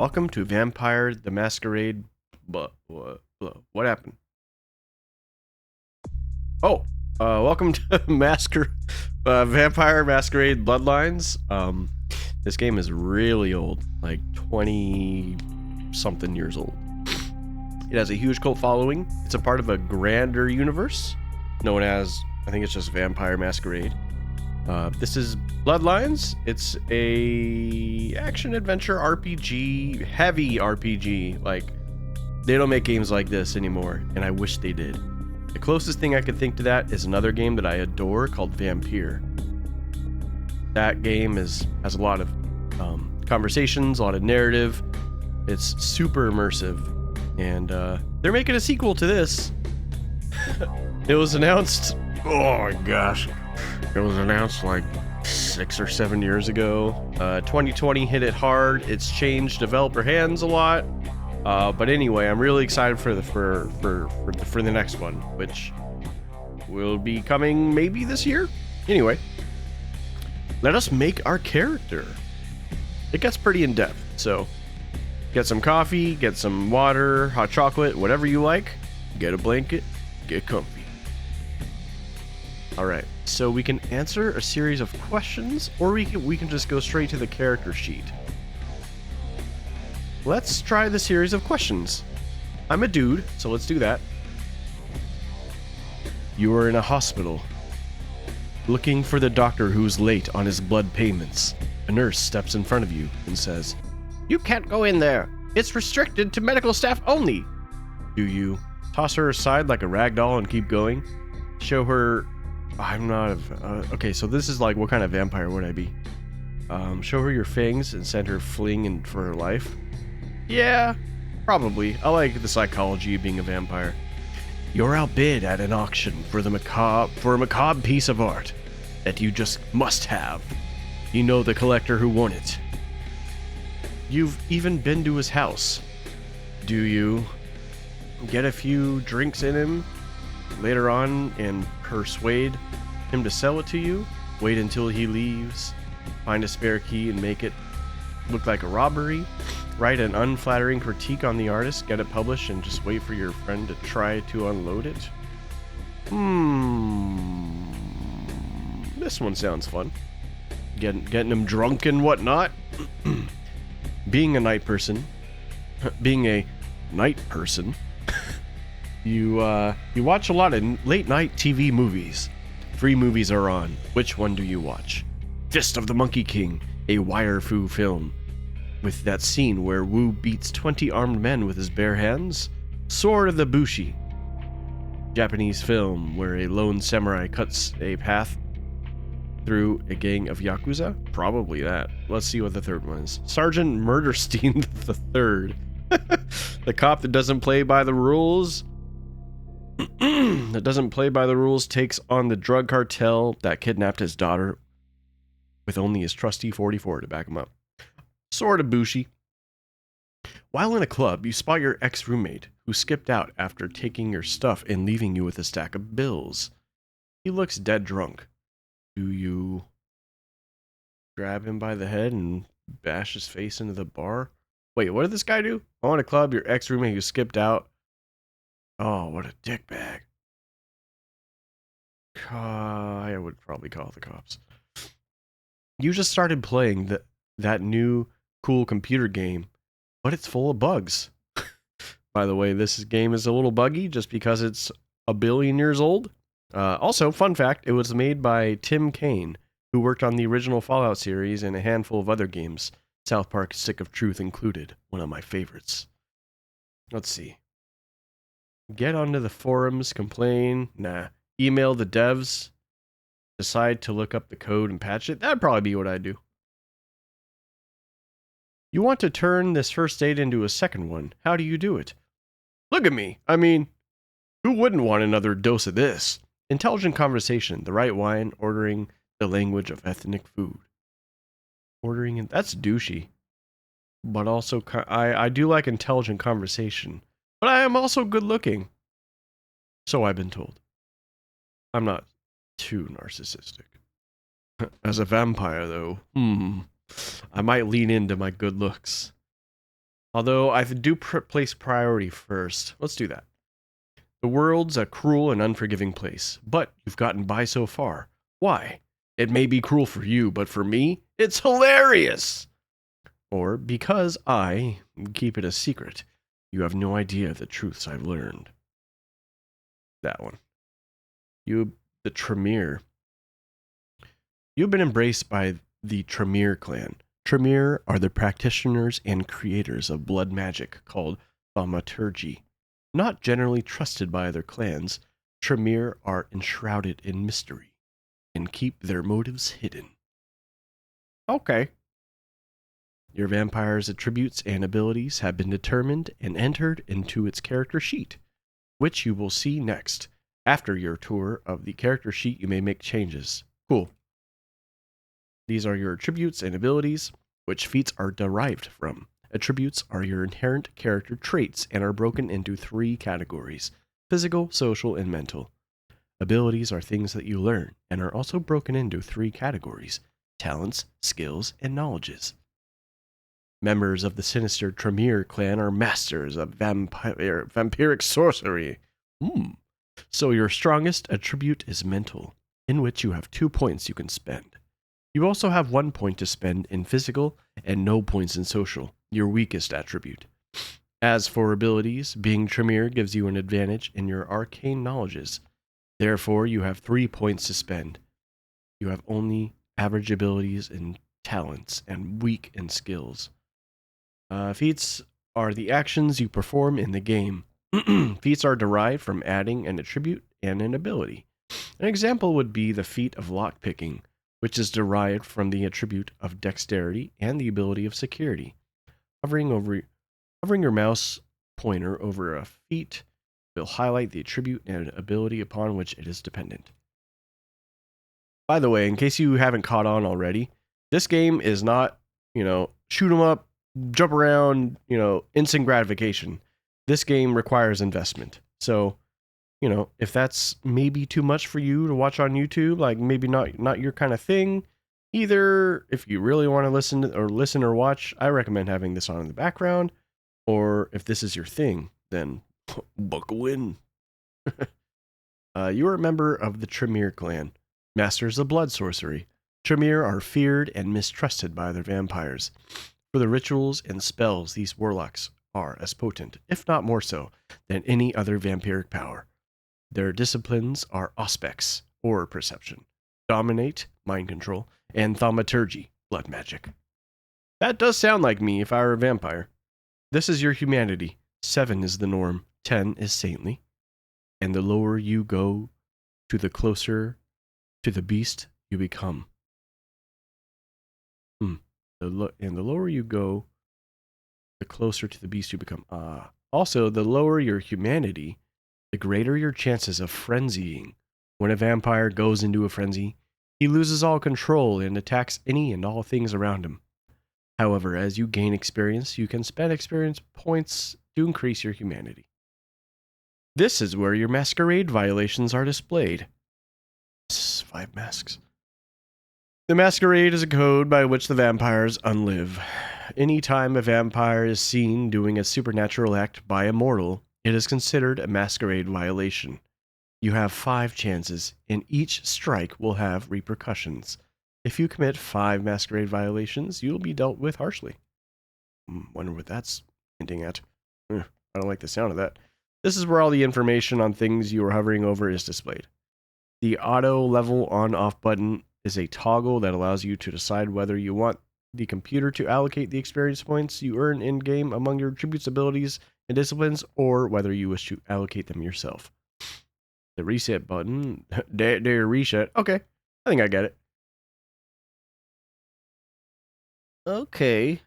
Welcome to Vampire the Masquerade. What happened? Oh, welcome to Vampire Masquerade Bloodlines. This game is really old, like 20 something years old. It has a huge cult following. It's a part of a grander universe known as, I think it's just Vampire Masquerade. This is Bloodlines. It's a action adventure RPG, heavy RPG. Like, they don't make games like this anymore, and I wish they did. The closest thing I could think to that is another game that I adore called Vampire. That game has a lot of conversations, a lot of narrative. It's super immersive, and they're making a sequel to this. It was announced. Oh my gosh. It was announced like 6 or 7 years ago. 2020 hit it hard. It's changed developer hands a lot. But anyway, I'm really excited for the next one, which will be coming maybe this year. Anyway, let us make our character. It gets pretty in depth, so get some coffee, get some water, hot chocolate, whatever you like. Get a blanket, get comfy. All right, so we can answer a series of questions, or we can just go straight to the character sheet. Let's try the series of questions. I'm a dude, so let's do that. You are in a hospital, looking for the doctor who's late on his blood payments. A nurse steps in front of you and says, "You can't go in there. It's restricted to medical staff only." Do you toss her aside like a rag doll and keep going? Show her... I'm not okay, so this is like, what kind of vampire would I be? Show her your fangs and send her fleeing for her life? Yeah, probably. I like the psychology of being a vampire. You're outbid at an auction for a macabre piece of art that you just must have. You know the collector who won it. You've even been to his house. Do you get a few drinks in him later on and persuade him to sell it to you? Wait until he leaves, find a spare key and make it look like a robbery? Write an unflattering critique on the artist, get it published, and just wait for your friend to try to unload it? This one sounds fun. Getting him drunk and whatnot. Being a night person. You watch a lot of late night TV movies. 3 movies are on. Which one do you watch? Fist of the Monkey King, a wire fu film with that scene where Wu beats 20 armed men with his bare hands. Sword of the Bushi, Japanese film where a lone samurai cuts a path through a gang of yakuza. Probably that. Let's see what the third one is. Sergeant Murderstein the Third. The cop that doesn't play by the rules. Takes on the drug cartel that kidnapped his daughter with only his trusty 44 to back him up. Sword of Bushi. While in a club, you spot your ex-roommate who skipped out after taking your stuff and leaving you with a stack of bills. He looks dead drunk. Do you grab him by the head and bash his face into the bar? Wait, what did this guy do? Oh, in a club, your ex-roommate who skipped out. Oh, what a dickbag. I would probably call the cops. You just started playing that new cool computer game, but it's full of bugs. By the way, this game is a little buggy just because it's a billion years old. Also, fun fact, it was made by Tim Kaine, who worked on the original Fallout series and a handful of other games, South Park Stick of Truth included, one of my favorites. Let's see. Get onto the forums, complain, nah. Email the devs, decide to look up the code and patch it. That'd probably be what I'd do. You want to turn this first date into a second one. How do you do it? Look at me. I mean, who wouldn't want another dose of this? Intelligent conversation, the right wine, ordering the language of ethnic food. That's douchey. But also, I do like intelligent conversation. But I am also good looking. So I've been told. I'm not too narcissistic. As a vampire, though, I might lean into my good looks. Although I do place priority first. Let's do that. The world's a cruel and unforgiving place, but you've gotten by so far. Why? It may be cruel for you, but for me, it's hilarious! Or because I keep it a secret. You have no idea the truths I've learned. That one. The Tremere. You've been embraced by the Tremere clan. Tremere are the practitioners and creators of blood magic called thaumaturgy. Not generally trusted by other clans, Tremere are enshrouded in mystery and keep their motives hidden. Okay. Your vampire's attributes and abilities have been determined and entered into its character sheet, which you will see next. After your tour of the character sheet, you may make changes. Cool. These are your attributes and abilities, which feats are derived from. Attributes are your inherent character traits and are broken into 3 categories: physical, social, and mental. Abilities are things that you learn and are also broken into 3 categories: talents, skills, and knowledges. Members of the sinister Tremere clan are masters of vampiric sorcery. So your strongest attribute is mental, in which you have 2 points you can spend. You also have 1 point to spend in physical and no points in social, your weakest attribute. As for abilities, being Tremere gives you an advantage in your arcane knowledges. Therefore, you have 3 points to spend. You have only average abilities and talents and weak in skills. Feats are the actions you perform in the game. Feats are derived from adding an attribute and an ability. An example would be the feat of lockpicking, which is derived from the attribute of dexterity and the ability of security. Hovering your mouse pointer over a feat will highlight the attribute and ability upon which it is dependent. By the way, in case you haven't caught on already, this game is not, shoot 'em up, jump around, instant gratification. This game requires investment. So, if that's maybe too much for you to watch on YouTube, like maybe not your kind of thing, either if you really want to listen or watch, I recommend having this on in the background. Or if this is your thing, then buckle in. You are a member of the Tremere clan, masters of blood sorcery. Tremere are feared and mistrusted by their vampires. For the rituals and spells, these warlocks are as potent, if not more so, than any other vampiric power. Their disciplines are auspex, or perception, dominate, mind control, and thaumaturgy, blood magic. That does sound like me if I were a vampire. This is your humanity. 7 is the norm, 10 is saintly. And the lower you go, the closer to the beast you become. And the lower you go, the closer to the beast you become. Also, the lower your humanity, the greater your chances of frenzying. When a vampire goes into a frenzy, he loses all control and attacks any and all things around him. However, as you gain experience, you can spend experience points to increase your humanity. This is where your Masquerade violations are displayed. 5 masks. The Masquerade is a code by which the vampires unlive. Any time a vampire is seen doing a supernatural act by a mortal, it is considered a Masquerade violation. You have 5 chances, and each strike will have repercussions. If you commit 5 Masquerade violations, you will be dealt with harshly. Wonder what that's hinting at. I don't like the sound of that. This is where all the information on things you are hovering over is displayed. The auto level on-off button is a toggle that allows you to decide whether you want the computer to allocate the experience points you earn in-game among your attributes, abilities, and disciplines, or whether you wish to allocate them yourself. The reset button, dare reset. Okay, I think I get it. Okay.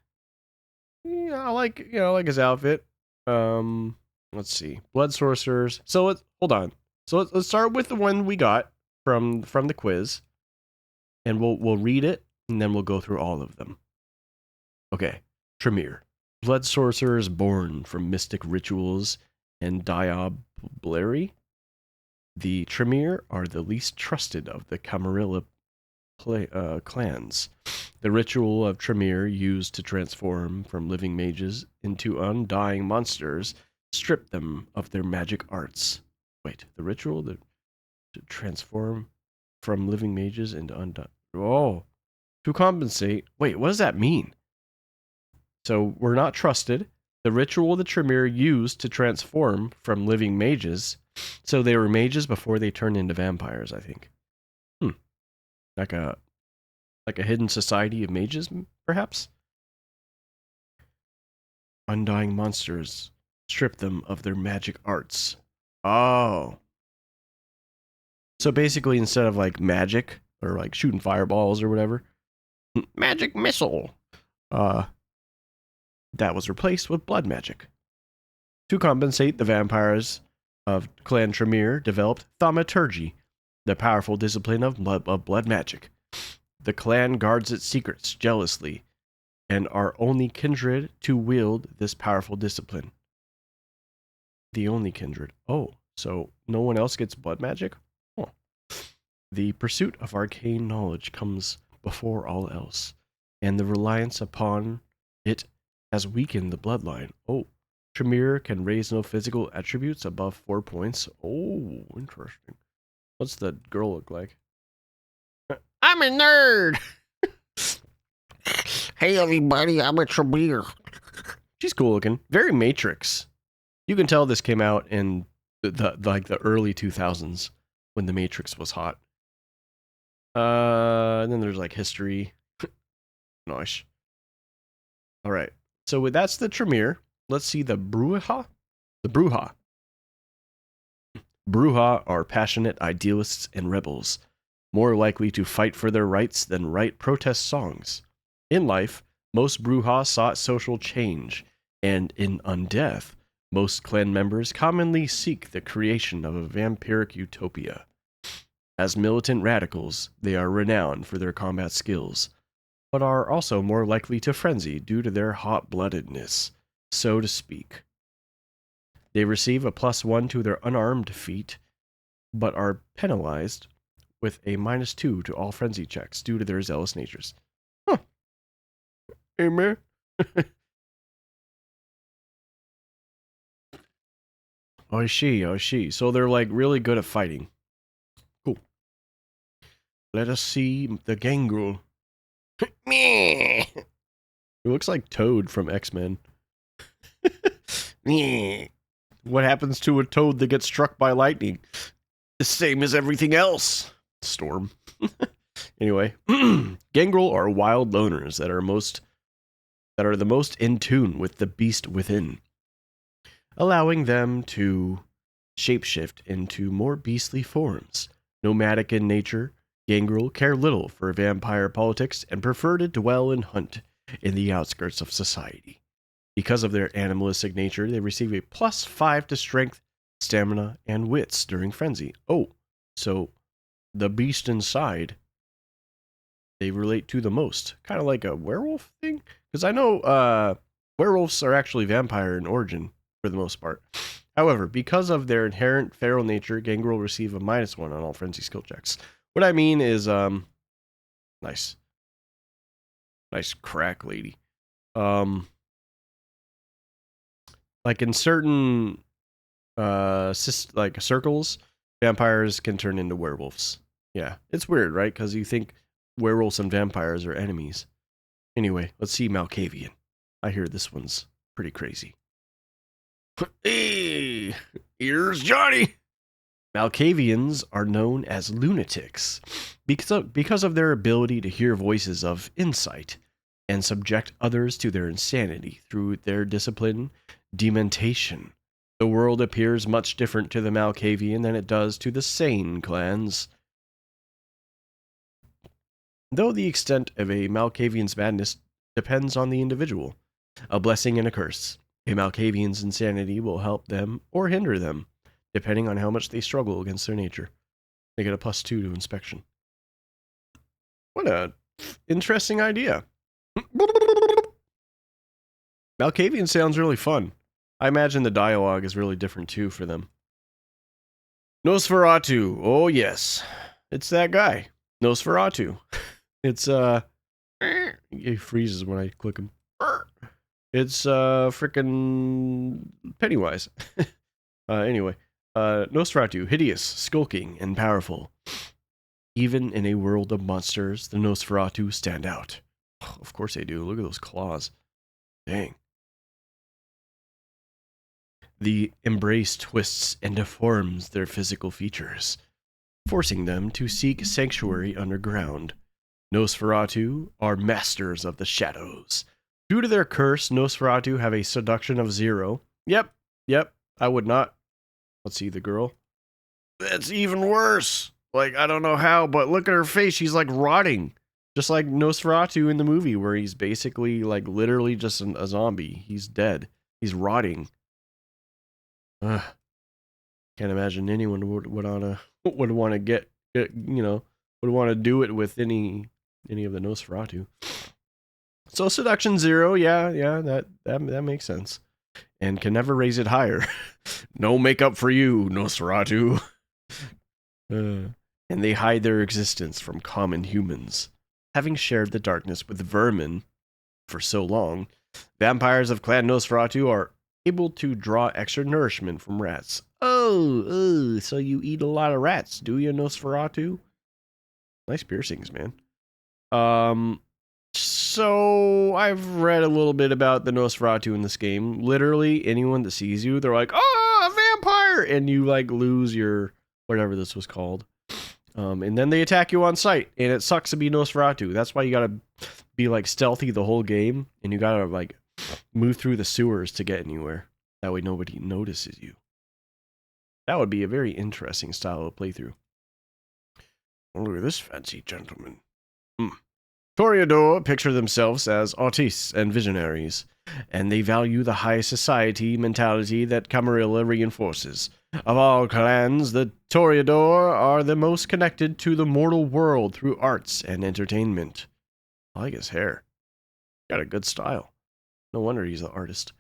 Yeah, I like his outfit. Let's see. Blood sorcerers. So hold on. So let's start with the one we got from the quiz, and we'll read it, and then we'll go through all of them. Okay. Tremere. Blood sorcerers born from mystic rituals and diablerie. The Tremere are the least trusted of the Camarilla clans. The ritual of Tremere, used to transform from living mages into undying monsters, stripped them of their magic arts. Wait, the ritual to transform from living mages into undying... Oh, to compensate... Wait, what does that mean? So, we're not trusted. The ritual the Tremere used to transform from living mages. So they were mages before they turned into vampires, I think. Like a hidden society of mages, perhaps? Undying monsters. Strip them of their magic arts. Oh. So basically, instead of like magic, or like shooting fireballs or whatever, magic missile. That was replaced with blood magic. To compensate, the vampires of Clan Tremere developed thaumaturgy, the powerful discipline of blood magic. The clan guards its secrets jealously, and are only kindred to wield this powerful discipline. The only kindred. Oh, so no one else gets blood magic? Oh. The pursuit of arcane knowledge comes before all else, and the reliance upon it has weakened the bloodline. Oh, Tremere can raise no physical attributes above 4 points. Oh, interesting. What's the girl look like? I'm a nerd! Hey everybody, I'm a Tremere. She's cool looking. Very Matrix. You can tell this came out in the early 2000s when the Matrix was hot. And then there's like history. Nice. All right. So that's the Tremere. Let's see the Bruja. The Bruja. Bruja are passionate idealists and rebels, more likely to fight for their rights than write protest songs. In life, most Bruja sought social change, and in undeath, most clan members commonly seek the creation of a vampiric utopia. As militant radicals, they are renowned for their combat skills, but are also more likely to frenzy due to their hot-bloodedness, so to speak. They receive a +1 to their unarmed feat, but are penalized with a -2 to all frenzy checks due to their zealous natures. Huh. Amen. I see. So they're like really good at fighting. Cool. Let us see the gangrel. It looks like Toad from X-Men. What happens to a toad that gets struck by lightning? The same as everything else. Storm. Anyway, gangrel are wild loners that are the most in tune with the beast within, allowing them to shapeshift into more beastly forms. Nomadic in nature, gangrel care little for vampire politics and prefer to dwell and hunt in the outskirts of society. Because of their animalistic nature, they receive a +5 to strength, stamina, and wits during frenzy. Oh, so the beast inside, they relate to the most. Kind of like a werewolf thing? Because I know werewolves are actually vampire in origin, for the most part. However, because of their inherent feral nature, gangrel receive a -1 on all frenzy skill checks. What I mean is, nice crack, lady. Like in certain like circles, vampires can turn into werewolves. Yeah, it's weird, right? Because you think werewolves and vampires are enemies. Anyway, let's see Malkavian. I hear this one's pretty crazy. Hey, here's Johnny. Malkavians are known as lunatics because of their ability to hear voices of insight and subject others to their insanity through their discipline, dementation. The world appears much different to the Malkavian than it does to the sane clans. Though the extent of a Malkavian's madness depends on the individual, a blessing and a curse. A Malkavian's insanity will help them or hinder them, depending on how much they struggle against their nature. They get a +2 to inspection. What a interesting idea. Malkavian sounds really fun. I imagine the dialogue is really different too for them. Nosferatu. Oh yes. It's that guy. Nosferatu. It's he freezes when I click him. It's frickin' Pennywise. Anyway, Nosferatu, hideous, skulking, and powerful. Even in a world of monsters, the Nosferatu stand out. Oh, of course they do. Look at those claws. Dang. The embrace twists and deforms their physical features, forcing them to seek sanctuary underground. Nosferatu are masters of the shadows. Due to their curse, Nosferatu have a seduction of 0. Yep, I would not. Let's see the girl. That's even worse. Like, I don't know how, but look at her face. She's like rotting. Just like Nosferatu in the movie, where he's basically like literally just a zombie. He's dead. He's rotting. Ugh. Can't imagine anyone would want to get would want to do it with any of the Nosferatu. So seduction 0, yeah, that makes sense, and can never raise it higher. No makeup for you, Nosferatu. And they hide their existence from common humans, having shared the darkness with vermin for so long. Vampires of Clan Nosferatu are able to draw extra nourishment from rats. Oh, so you eat a lot of rats, do you, Nosferatu? Nice piercings, man. So I've read a little bit about the Nosferatu in this game. Literally, anyone that sees you, they're like, "Oh, a vampire!" And you like lose your whatever this was called. And then they attack you on sight, and it sucks to be Nosferatu. That's why you gotta be like stealthy the whole game, and you gotta like move through the sewers to get anywhere. That way nobody notices you. That would be a very interesting style of playthrough. Oh, look at this fancy gentleman. Toreador picture themselves as artistes and visionaries, and they value the high society mentality that Camarilla reinforces. Of all clans, the Toreador are the most connected to the mortal world through arts and entertainment. I like his hair. Got a good style. No wonder he's an artist.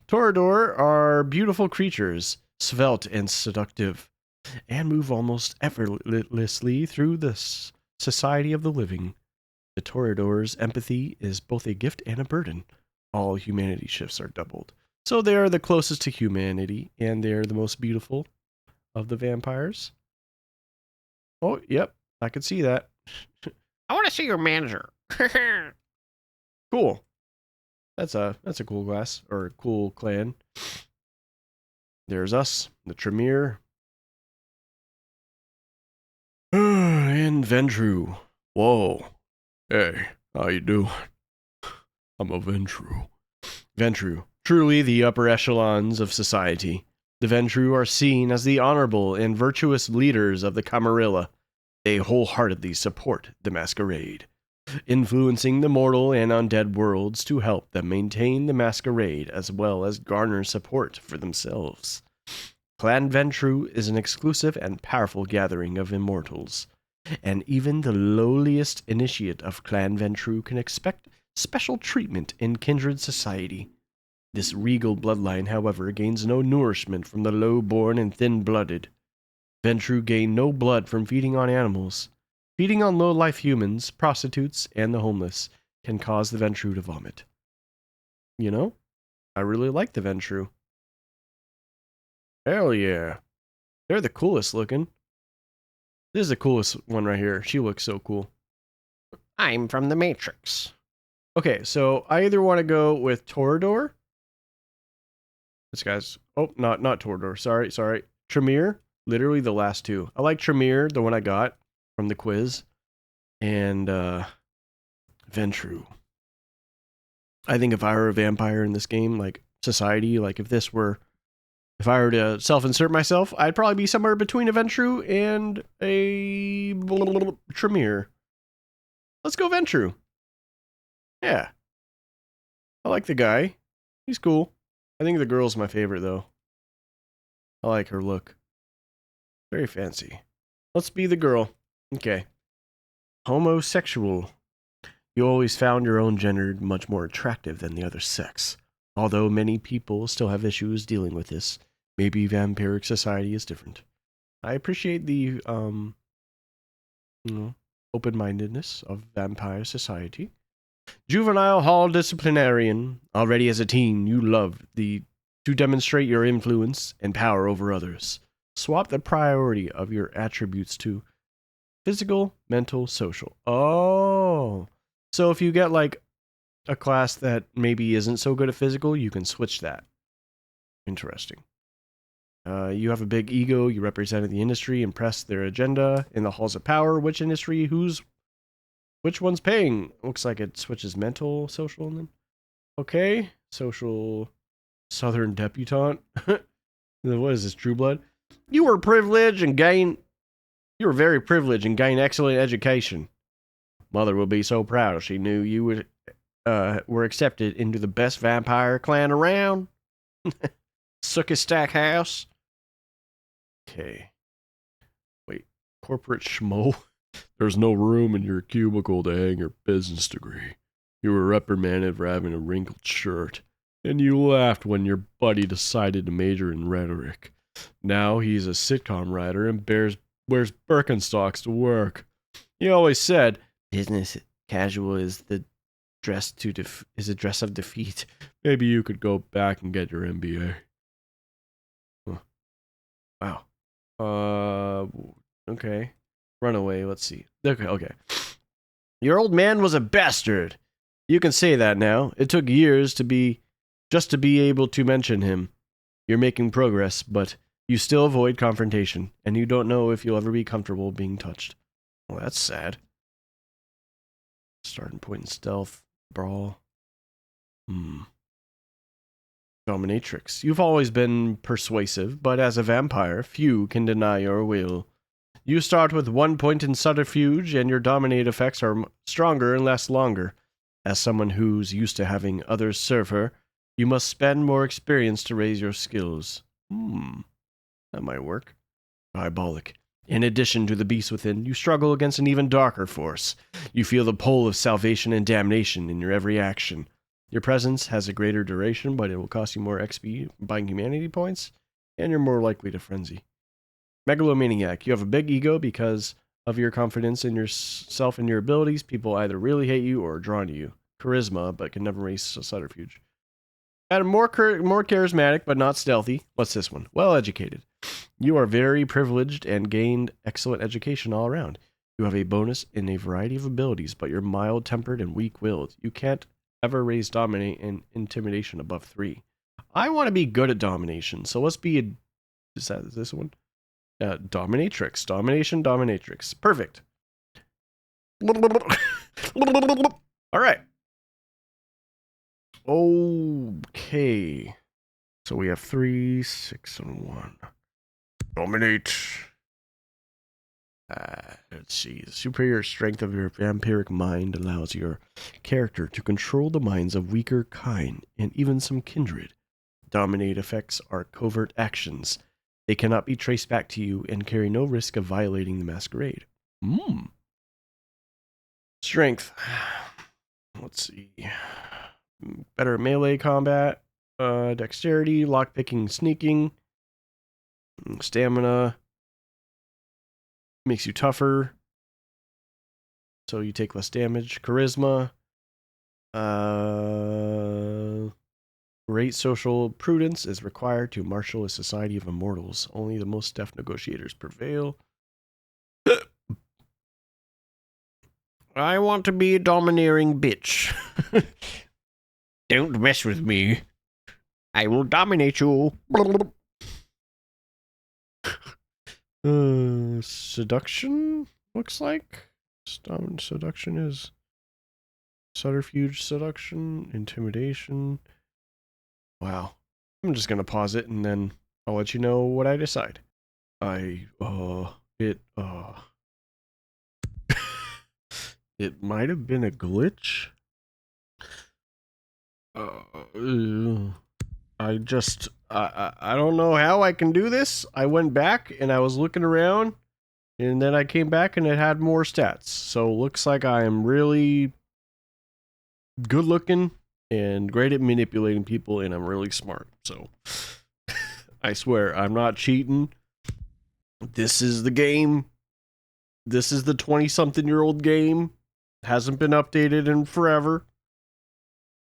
Toreador are beautiful creatures, svelte and seductive, and move almost effortlessly through the society of the living. The Toreador's empathy is both a gift and a burden. All humanity shifts are doubled. So they are the closest to humanity, and they're the most beautiful of the vampires. Oh, yep, I can see that. I want to see your manager. Cool. That's a cool class, or a cool clan. There's us, the Tremere. And Ventru. Whoa. Hey, how you doing? I'm a Ventru. Ventru, truly the upper echelons of society. The Ventru are seen as the honorable and virtuous leaders of the Camarilla. They wholeheartedly support the Masquerade, influencing the mortal and undead worlds to help them maintain the Masquerade as well as garner support for themselves. Clan Ventru is an exclusive and powerful gathering of immortals, and even the lowliest initiate of Clan Ventru can expect special treatment in kindred society. This regal bloodline, however, gains no nourishment from the low-born and thin-blooded. Ventru gain no blood from feeding on animals. Feeding on low-life humans, prostitutes, and the homeless can cause the Ventru to vomit. You know, I really like the Ventru. Hell yeah. They're the coolest looking. This is the coolest one right here. She looks so cool. I'm from the Matrix. Okay, so I either want to go with Toreador. This guy's... Oh, not Toreador. Sorry. Tremere. Literally the last two. I like Tremere, the one I got from the quiz. And Ventru. I think if I were a vampire in this game, like society, like if I were to self-insert myself, I'd probably be somewhere between a Ventru and a Tremere. Let's go Ventru. Yeah. I like the guy. He's cool. I think the girl's my favorite, though. I like her look. Very fancy. Let's be the girl. Okay. Homosexual. You always found your own gender much more attractive than the other sex. Although many people still have issues dealing with this, maybe vampiric society is different. I appreciate the, open-mindedness of vampire society. Juvenile hall disciplinarian. Already as a teen, you loved to demonstrate your influence and power over others. Swap the priority of your attributes to physical, mental, social. Oh. So if you get like a class that maybe isn't so good at physical, you can switch that. Interesting. You have a big ego. You represented the industry and pressed their agenda in the halls of power. Which industry? Which one's paying? Looks like it switches mental, social, and then okay, social, southern debutante. What is this? True Blood. You were privileged and gain. You were very privileged and gained excellent education. Mother will be so proud if she knew you were accepted into the best vampire clan around. Sucky Stack House. Okay. Wait. Corporate schmo. There's no room in your cubicle to hang your business degree. You were reprimanded for having a wrinkled shirt, and you laughed when your buddy decided to major in rhetoric. Now he's a sitcom writer and wears Birkenstocks to work. He always said, "Business casual is a dress of defeat." Maybe you could go back and get your MBA. Huh. Wow. Okay. Runaway. Let's see. Okay. Your old man was a bastard. You can say that now. It took years to be able to mention him. You're making progress, but you still avoid confrontation, and you don't know if you'll ever be comfortable being touched. Well, that's sad. Starting point in stealth. Brawl. Dominatrix. You've always been persuasive, but as a vampire, few can deny your will. You start with 1 point in subterfuge, and your dominate effects are stronger and last longer. As someone who's used to having others serve her, you must spend more experience to raise your skills. That might work. Diabolic. In addition to the beast within, you struggle against an even darker force. You feel the pull of salvation and damnation in your every action. Your presence has a greater duration, but it will cost you more XP buying humanity points, and you're more likely to frenzy. Megalomaniac. You have a big ego because of your confidence in yourself and your abilities. People either really hate you or are drawn to you. Charisma, but can never raise subterfuge. Adam, more charismatic, but not stealthy. What's this one? Well educated. You are very privileged and gained excellent education all around. You have a bonus in a variety of abilities, but you're mild-tempered and weak-willed. You can't ever raise dominate and intimidation above 3. I want to be good at domination, so let's be is this one? Dominatrix. Dominatrix. Perfect. All right. Okay. So we have 3, 6, and 1. Dominate. Let's see. The superior strength of your vampiric mind allows your character to control the minds of weaker kind and even some kindred. Dominate effects are covert actions. They cannot be traced back to you and carry no risk of violating the Masquerade. Strength. Let's see. Better melee combat. Dexterity, lockpicking, sneaking. Stamina. Makes you tougher. So you take less damage. Charisma. Great social prudence is required to marshal a society of immortals. Only the most deft negotiators prevail. I want to be a domineering bitch. Don't mess with me. I will dominate you. Seduction, looks like. Seduction is subterfuge, seduction, intimidation. Wow. I'm just gonna pause it and then I'll let you know what I decide. It might have been a glitch. I don't know how I can do this. I went back and I was looking around and then I came back and it had more stats. So looks like I am really good looking and great at manipulating people and I'm really smart. So I swear I'm not cheating. This is the game. This is the 20-something-year-old game. Hasn't been updated in forever.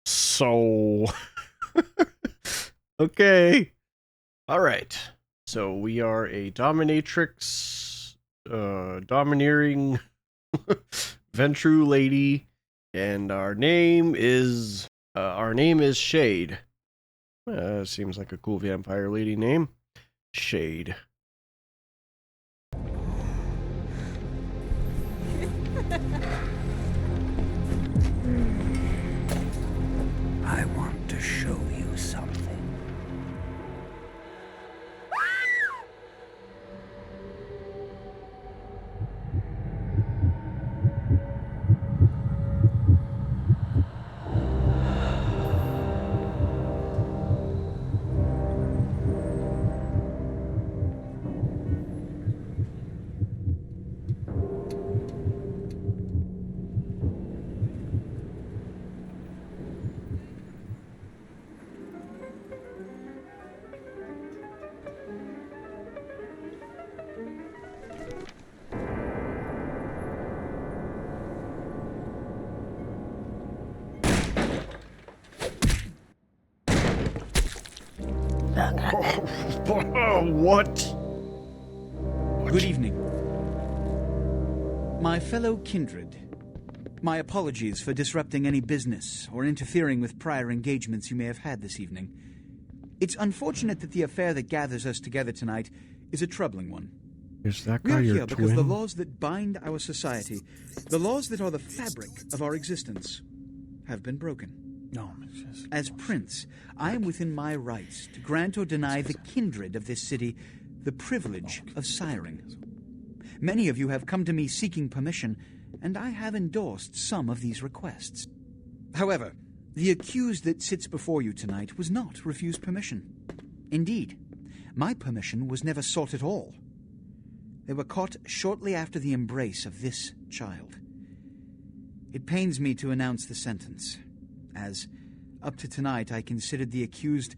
So, okay. All right. So we are a dominatrix, domineering Ventru lady, and our name is Shaed. Seems like a cool vampire lady name. Shaed. I want to show you something. What? Good evening. My fellow kindred, my apologies for disrupting any business or interfering with prior engagements you may have had this evening. It's unfortunate that the affair that gathers us together tonight is a troubling one. Is that We guy are your here because the twin? laws that bind our society, the laws that are the fabric of our existence, have been broken. As Prince, I am within my rights to grant or deny the kindred of this city the privilege of siring. Many of you have come to me seeking permission, and I have endorsed some of these requests. However, the accused that sits before you tonight was not refused permission. Indeed, my permission was never sought at all. They were caught shortly after the embrace of this child. It pains me to announce the sentence, as up to tonight I considered the accused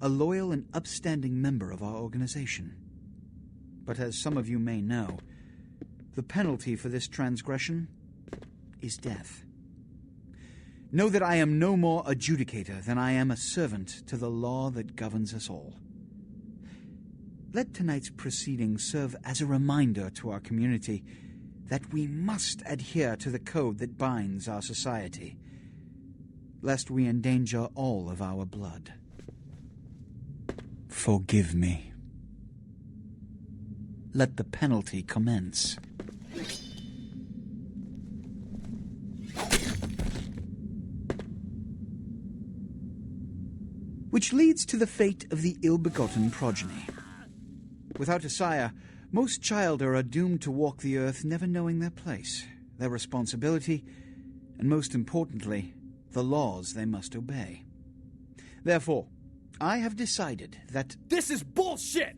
a loyal and upstanding member of our organization. But as some of you may know, the penalty for this transgression is death. Know that I am no more adjudicator than I am a servant to the law that governs us all. Let tonight's proceedings serve as a reminder to our community that we must adhere to the code that binds our society, lest we endanger all of our blood. Forgive me. Let the penalty commence. Which leads to the fate of the ill-begotten progeny. Without a sire, most childer are doomed to walk the earth never knowing their place, their responsibility, and most importantly, the laws they must obey. Therefore, I have decided that... This is bullshit!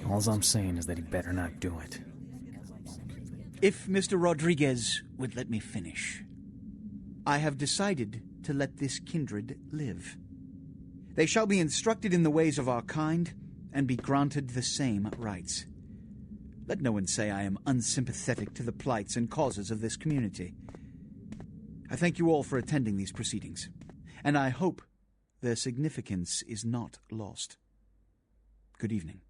All I'm saying is that he better not do it. If Mr. Rodriguez would let me finish. I have decided to let this kindred live. They shall be instructed in the ways of our kind and be granted the same rights. Let no one say I am unsympathetic to the plights and causes of this community. I thank you all for attending these proceedings, and I hope their significance is not lost. Good evening.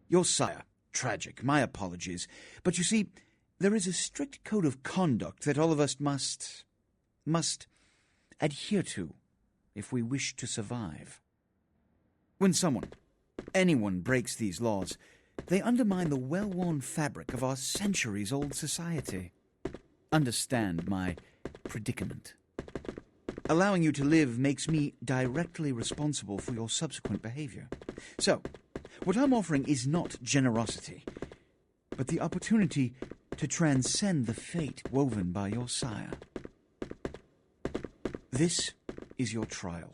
Your sire, tragic, my apologies. But you see, there is a strict code of conduct that all of us must adhere to if we wish to survive. When anyone breaks these laws, they undermine the well-worn fabric of our centuries-old society. Understand my predicament. Allowing you to live makes me directly responsible for your subsequent behavior. So, what I'm offering is not generosity, but the opportunity to transcend the fate woven by your sire. This is your trial.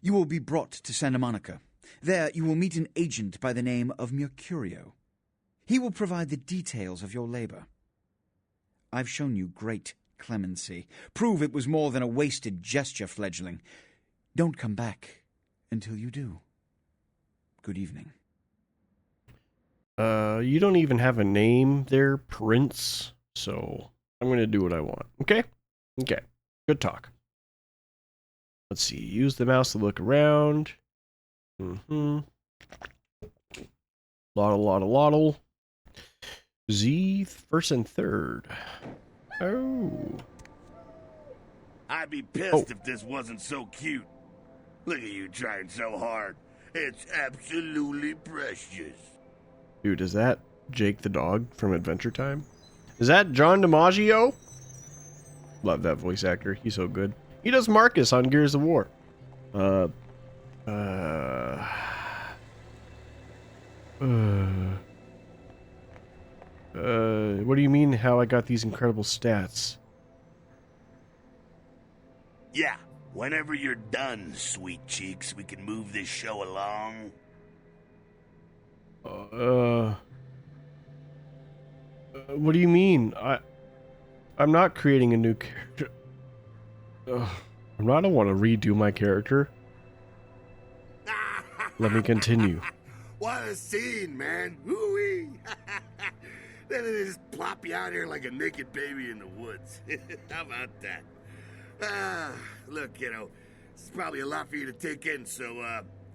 You will be brought to Santa Monica. There you will meet an agent by the name of Mercurio. He will provide the details of your labor. I've shown you great clemency. Prove it was more than a wasted gesture, fledgling. Don't come back until you do. Good evening. You don't even have a name there, Prince, so I'm gonna do what I want, okay? Okay, good talk. Let's see, use the mouse to look around. Lottle. Z, first and third. Oh. I'd be pissed if this wasn't so cute. Look at you trying so hard. It's absolutely precious. Dude, is that Jake the dog from Adventure Time? Is that John DiMaggio? Love that voice actor. He's so good. He does Marcus on Gears of War. What do you mean how I got these incredible stats? Yeah, whenever you're done, sweet cheeks, we can move this show along. What do you mean? I'm not creating a new character. I don't want to redo my character. Let me continue. What a scene, man. Woo-wee. Then they just plop you out here like a naked baby in the woods. How about that? Look, kiddo, this is probably a lot for you to take in, so,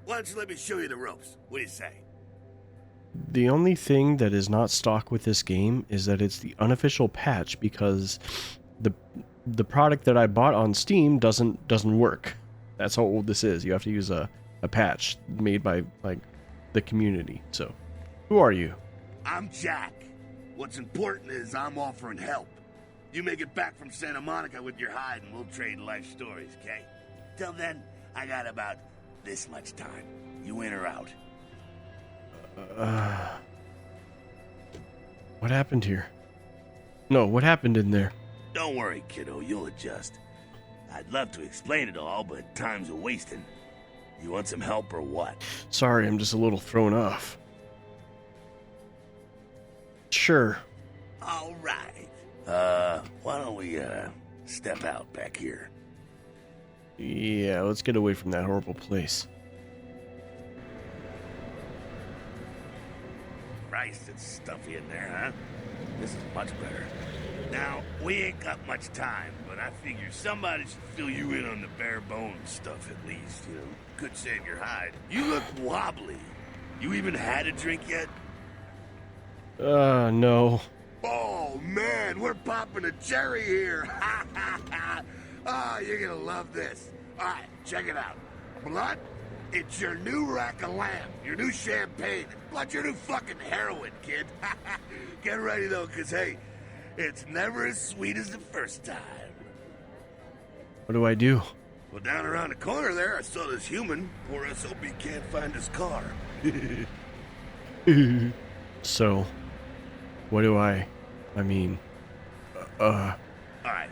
why don't you let me show you the ropes? What do you say? The only thing that is not stock with this game is that it's the unofficial patch because the product that I bought on Steam doesn't work. That's how old this is. You have to use a patch made by like the community. So, who are you? I'm Jack. What's important is I'm offering help. You make it back from Santa Monica with your hide and we'll trade life stories, okay? Till then, I got about this much time. You in or out? What happened here? No, what happened in there? Don't worry, kiddo, you'll adjust. I'd love to explain it all, but time's a wasting. You want some help or what? Sorry, I'm just a little thrown off. Sure. All right. Why don't we, step out back here? Yeah, let's get away from that horrible place. Christ, it's stuffy in there, huh? This is much better. Now, we ain't got much time, but I figure somebody should fill you in on the bare bones stuff at least, you know. Could save your hide. You look wobbly. You even had a drink yet? No. Oh, man, we're popping a cherry here. Oh, you're gonna love this. All right, check it out. Blood, it's your new rack of lamb, your new champagne, plus your new fucking heroin, kid. Get ready, though, because, hey, it's never as sweet as the first time. What do I do? Well, down around the corner there, I saw this human. Poor SOB can't find his car. So, what do I mean, All right.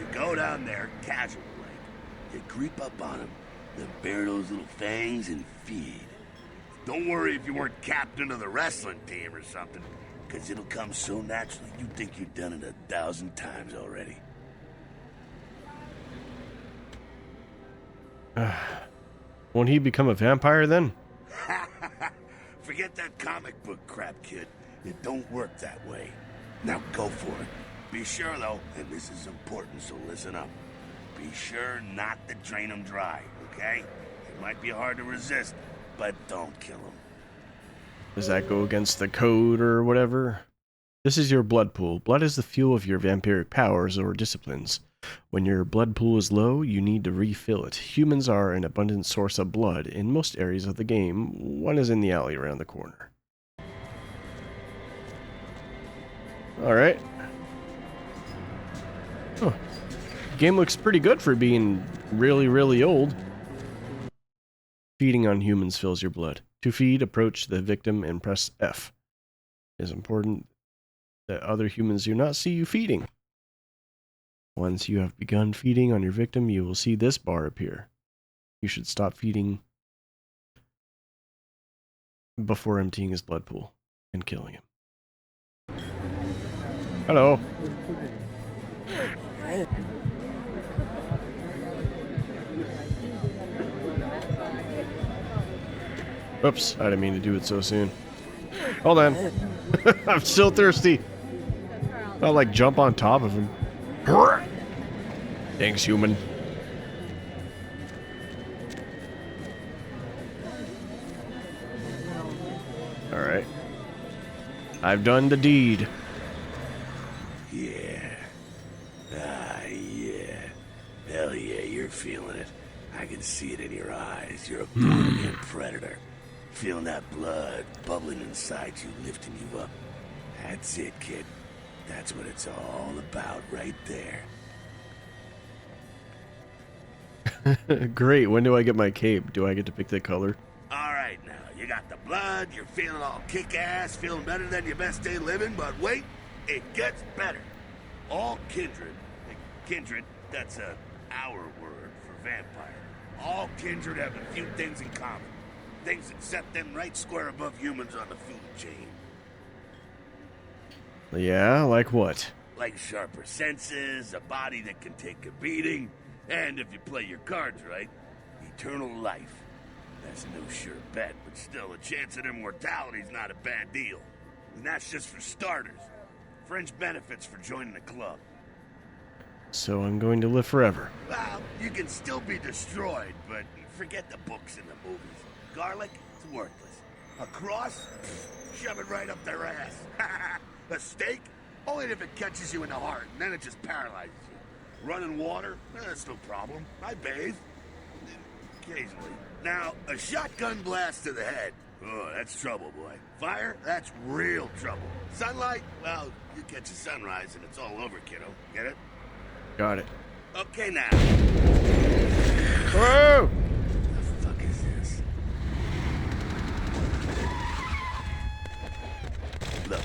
You go down there casual like. You creep up on him, then bare those little fangs and feed. Don't worry if you weren't captain of the wrestling team or something, because it'll come so naturally you think you've done it 1,000 times already. Won't he become a vampire then? Forget that comic book crap, kid. It don't work that way. Now go for it. Be sure, though, and this is important, so listen up. Be sure not to drain them dry, okay? It might be hard to resist, but don't kill them. Does that go against the code or whatever? This is your blood pool. Blood is the fuel of your vampiric powers or disciplines. When your blood pool is low, you need to refill it. Humans are an abundant source of blood in most areas of the game. One is in the alley around the corner. Alright. Oh. Game looks pretty good for being really, really old. Feeding on humans fills your blood. To feed, approach the victim and press F. It is important that other humans do not see you feeding. Once you have begun feeding on your victim, you will see this bar appear. You should stop feeding before emptying his blood pool and killing him. Hello. Oops, I didn't mean to do it so soon. Hold on. I'm still thirsty. I'll like jump on top of him. Thanks, human. Alright. I've done the deed. Yeah. Yeah. Hell yeah, you're feeling it. I can see it in your eyes. You're a born-again predator. Feeling that blood bubbling inside you, lifting you up. That's it, kid. That's what it's all about right there. Great. When do I get my cape? Do I get to pick the color? All right, now, you got the blood, you're feeling all kick-ass, feeling better than your best day living, but wait, it gets better. All kindred, that's our word for vampire. All kindred have a few things in common. Things that set them right square above humans on the food chain. Yeah, like what? Like sharper senses, a body that can take a beating, and if you play your cards right, eternal life. That's no sure bet, but still, a chance at immortality's not a bad deal. And that's just for starters. Fringe benefits for joining the club. So I'm going to live forever. Well, you can still be destroyed, but forget the books and the movies. Garlic, it's worthless. A cross? Pfft, shove it right up their ass. A steak? Only if it catches you in the heart, and then it just paralyzes you. Running water? That's no problem. I bathe. Occasionally. Now, a shotgun blast to the head. Oh, that's trouble, boy. Fire? That's real trouble. Sunlight? Well, you catch a sunrise and it's all over, kiddo. Get it? Got it. Okay, now. Whoa! The fuck is this? Look,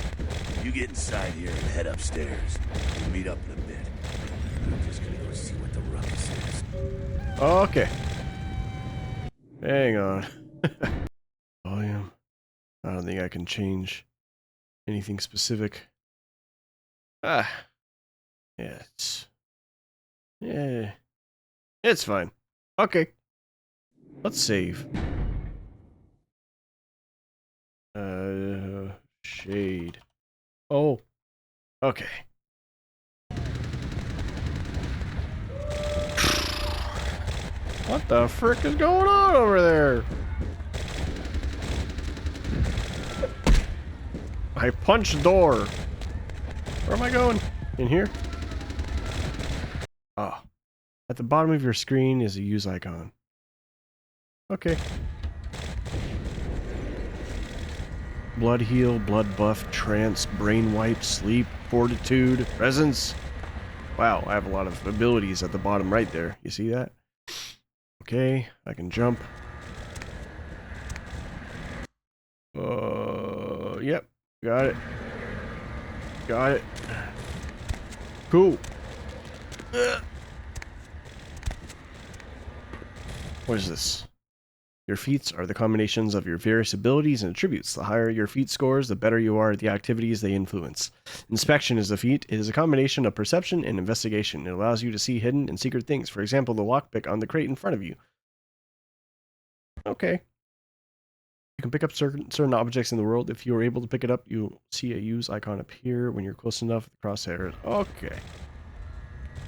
you get inside here and head upstairs. We'll meet up in a bit. I'm just gonna go see what the ruckus is. Okay. Hang on. Volume. I don't think I can change anything specific. Yeah, it's fine. Okay. Let's save. Shade. Oh. Okay. What the frick is going on over there? I punched the door. Where am I going? In here? Ah. At the bottom of your screen is a use icon. Okay. Blood heal, blood buff, trance, brain wipe, sleep, fortitude, presence. Wow, I have a lot of abilities at the bottom right there. You see that? Okay, I can jump. Yep, got it. Got it. Cool. What is this? Your feats are the combinations of your various abilities and attributes. The higher your feat scores, the better you are at the activities they influence. Inspection is a feat. It is a combination of perception and investigation. It allows you to see hidden and secret things. For example, the lockpick on the crate in front of you. Okay. You can pick up certain objects in the world. If you are able to pick it up, you'll see a use icon appear when you're close enough with the crosshairs. Okay.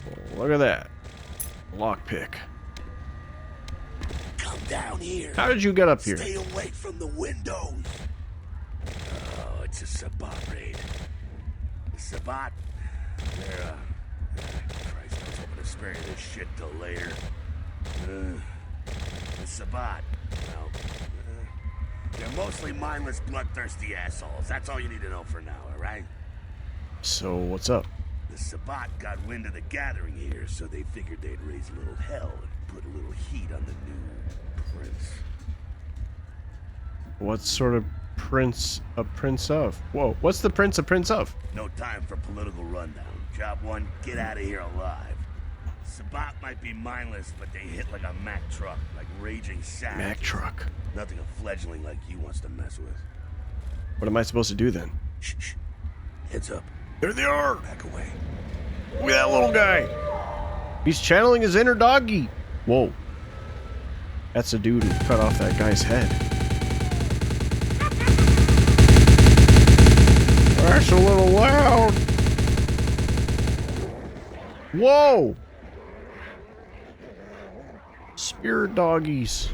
Well, look at that. Lockpick. Come down here. How did you get up here? Stay away from the windows. Oh, it's a Sabbat raid. The Sabbat, they're, Christ, I was hoping to spare you this shit till later. The Sabbat, well, they're mostly mindless, bloodthirsty assholes. That's all you need to know for now, alright? So, what's up? The Sabbat got wind of the gathering here, so they figured they'd raise a little hell and put a little heat on the new prince. What sort of prince a prince of? Whoa, what's the prince a prince of? No time for political rundown. Job one, get out of here alive. Sabat might be mindless, but they hit like a Mack truck, like raging savages. Mack truck. Nothing a fledgling like you wants to mess with. What am I supposed to do then? Shh. Heads up. There they are! Back away. Look at that little guy! He's channeling his inner doggy! Whoa. That's the dude who cut off that guy's head. That's a little loud! Whoa! Spirit doggies.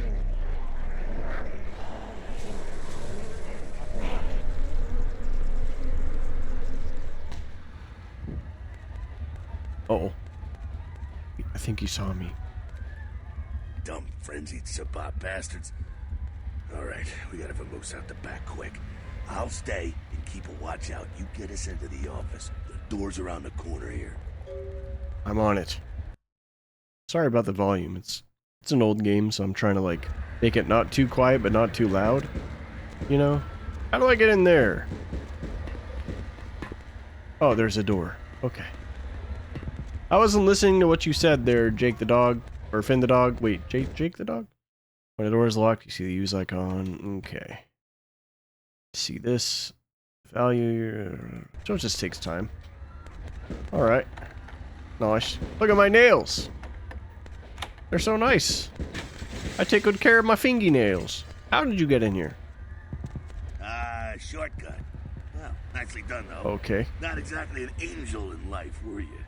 Uh-oh. I think he saw me. Dumb frenzied Sabat bastards. Alright, we gotta vamoose out the back quick. I'll stay and keep a watch out. You get us into the office. The door's around the corner here. I'm on it. Sorry about the volume. It's an old game, so I'm trying to like make it not too quiet but not too loud. You know? How do I get in there? Oh, there's a door. Okay. I wasn't listening to what you said there, Jake the dog. Or Finn the dog. Wait, Jake the dog? When the door is locked, you see the use icon. Okay. See this. Value. So it just takes time. Alright. Nice. Look at my nails. They're so nice. I take good care of my fingernails. How did you get in here? Shortcut. Well, nicely done, though. Okay. Not exactly an angel in life, were you?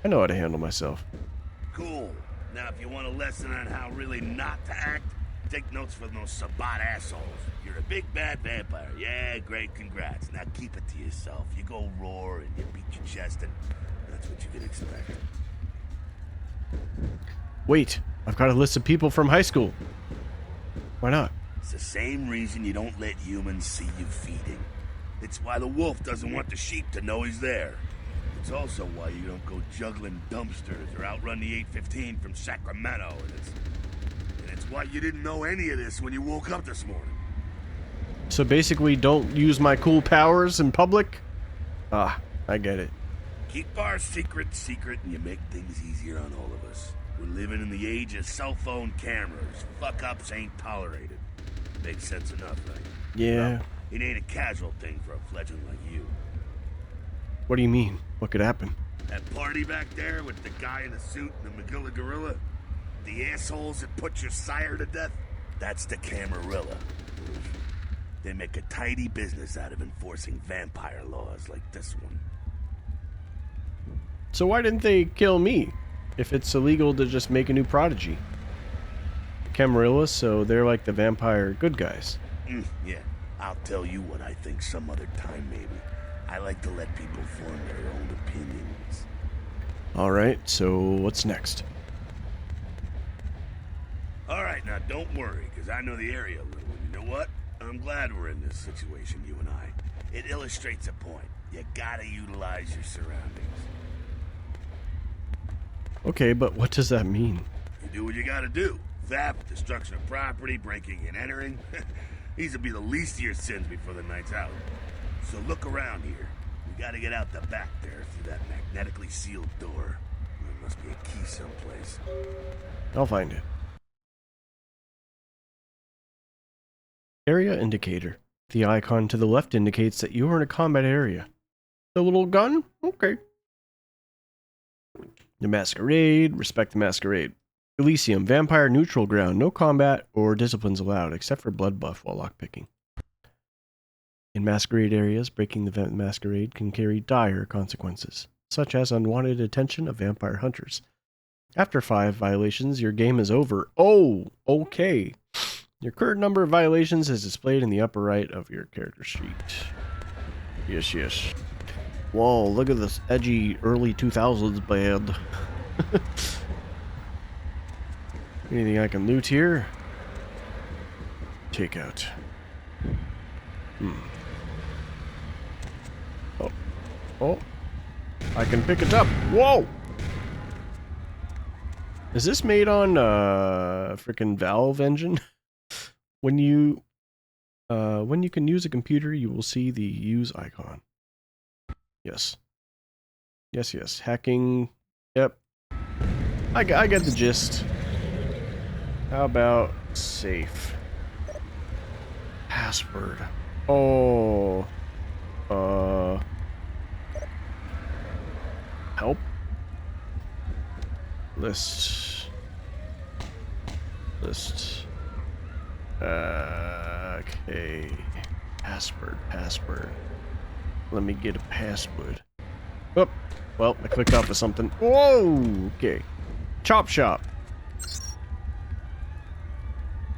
I know how to handle myself. Cool. Now, if you want a lesson on how really not to act, take notes from those Sabat assholes. You're a big bad vampire. Yeah, great, congrats. Now keep it to yourself. You go roar and you beat your chest, and that's what you can expect. Wait, I've got a list of people from high school. Why not? It's the same reason you don't let humans see you feeding. It's why the wolf doesn't want the sheep to know he's there. It's also why you don't go juggling dumpsters or outrun the 815 from Sacramento. And it's why you didn't know any of this when you woke up this morning. So basically, don't use my cool powers in public? Ah, I get it. Keep our secret, and you make things easier on all of us. We're living in the age of cell phone cameras. Fuck-ups ain't tolerated. Makes sense enough, right? Yeah. Well, it ain't a casual thing for a fledgling like you. What do you mean? What could happen? That party back there with the guy in the suit and the McGilla gorilla? The assholes that put your sire to death? That's the Camarilla. They make a tidy business out of enforcing vampire laws like this one. So why didn't they kill me? If it's illegal to just make a new prodigy. Camarilla, so they're like the vampire good guys. Yeah, I'll tell you what I think some other time, maybe. I like to let people form their own opinions. Alright, so what's next? Alright, now don't worry, because I know the area a little. And you know what? I'm glad we're in this situation, you and I. It illustrates a point. You gotta utilize your surroundings. Okay, but what does that mean? You do what you gotta do. Theft, destruction of property, breaking and entering. These will be the least of your sins before the night's out. So look around here. We gotta get out the back there through that magnetically sealed door. There must be a key someplace. I'll find it. Area indicator. The icon to the left indicates that you are in a combat area. The little gun? Okay. The Masquerade. Respect the Masquerade. Elysium. Vampire neutral ground. No combat or disciplines allowed, except for blood buff while lockpicking. In Masquerade areas, breaking the Masquerade can carry dire consequences, such as unwanted attention of vampire hunters. After 5 violations, your game is over. Oh, okay. Your current number of violations is displayed in the upper right of your character sheet. Yes, yes. Whoa, look at this edgy early 2000s band. Anything I can loot here? Take out. Oh. I can pick it up. Whoa! Is this made on frickin' Valve engine? When you can use a computer, you will see the use icon. Yes. Yes, yes. Hacking. Yep. I get the gist. How about safe? Password. Oh. Help. List. Okay. Password. Let me get a password. Oh, well, I clicked off of something. Whoa! Okay. Chop shop.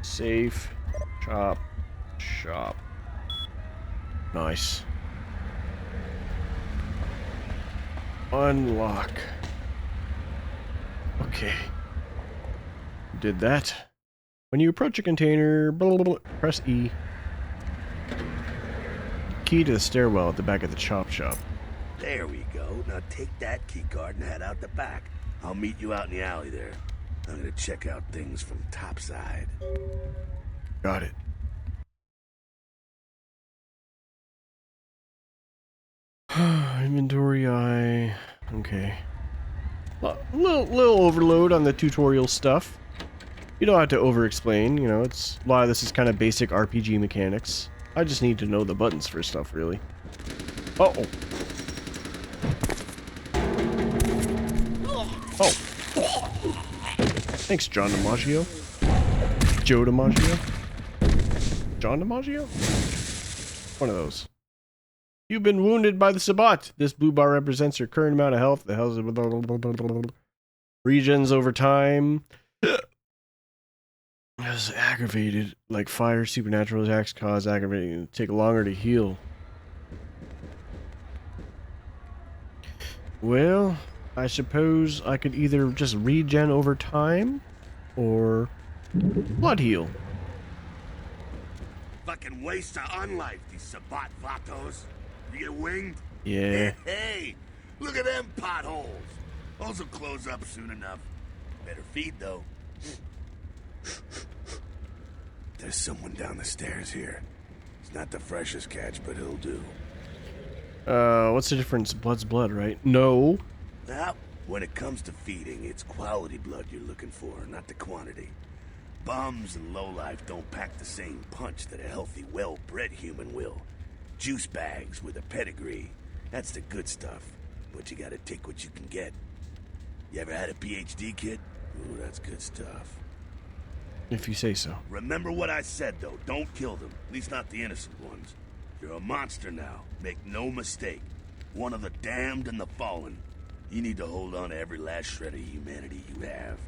Safe. Chop shop. Nice. Unlock. Okay. Did that. When you approach a container, blah, blah, blah, press E. Key to the stairwell at the back of the chop shop. There we go. Now take that key card and head out the back. I'll meet you out in the alley there. I'm gonna check out things from topside. Got it. Inventory eye. Okay. Little overload on the tutorial stuff. You don't have to over-explain, you know, it's a lot of this is kind of basic RPG mechanics. I just need to know the buttons for stuff, really. Uh-oh. Oh. Thanks, John DiMaggio. Joe DiMaggio? John DiMaggio? One of those. You've been wounded by the Sabbat. This blue bar represents your current amount of health. The health regens over time. As aggravated, like fire, supernatural attacks cause aggravating, take longer to heal. Well, I suppose I could either just regen over time, or blood heal. Fucking waste of unlife, these Sabbat vatos. You get winged? Yeah. Hey, look at them potholes. Those will close up soon enough. Better feed, though. There's someone down the stairs here. It's not the freshest catch, but it'll do. What's the difference? Blood's blood, right? No. Now, when it comes to feeding, it's quality blood you're looking for, not the quantity. Bums and lowlife don't pack the same punch that a healthy, well-bred human will. Juice bags with a pedigree. That's the good stuff. But you gotta take what you can get. You ever had a PhD, kid? Ooh, that's good stuff. If you say so. Remember what I said, though. Don't kill them. At least not the innocent ones. You're a monster now. Make no mistake. One of the damned and the fallen. You need to hold on to every last shred of humanity you have.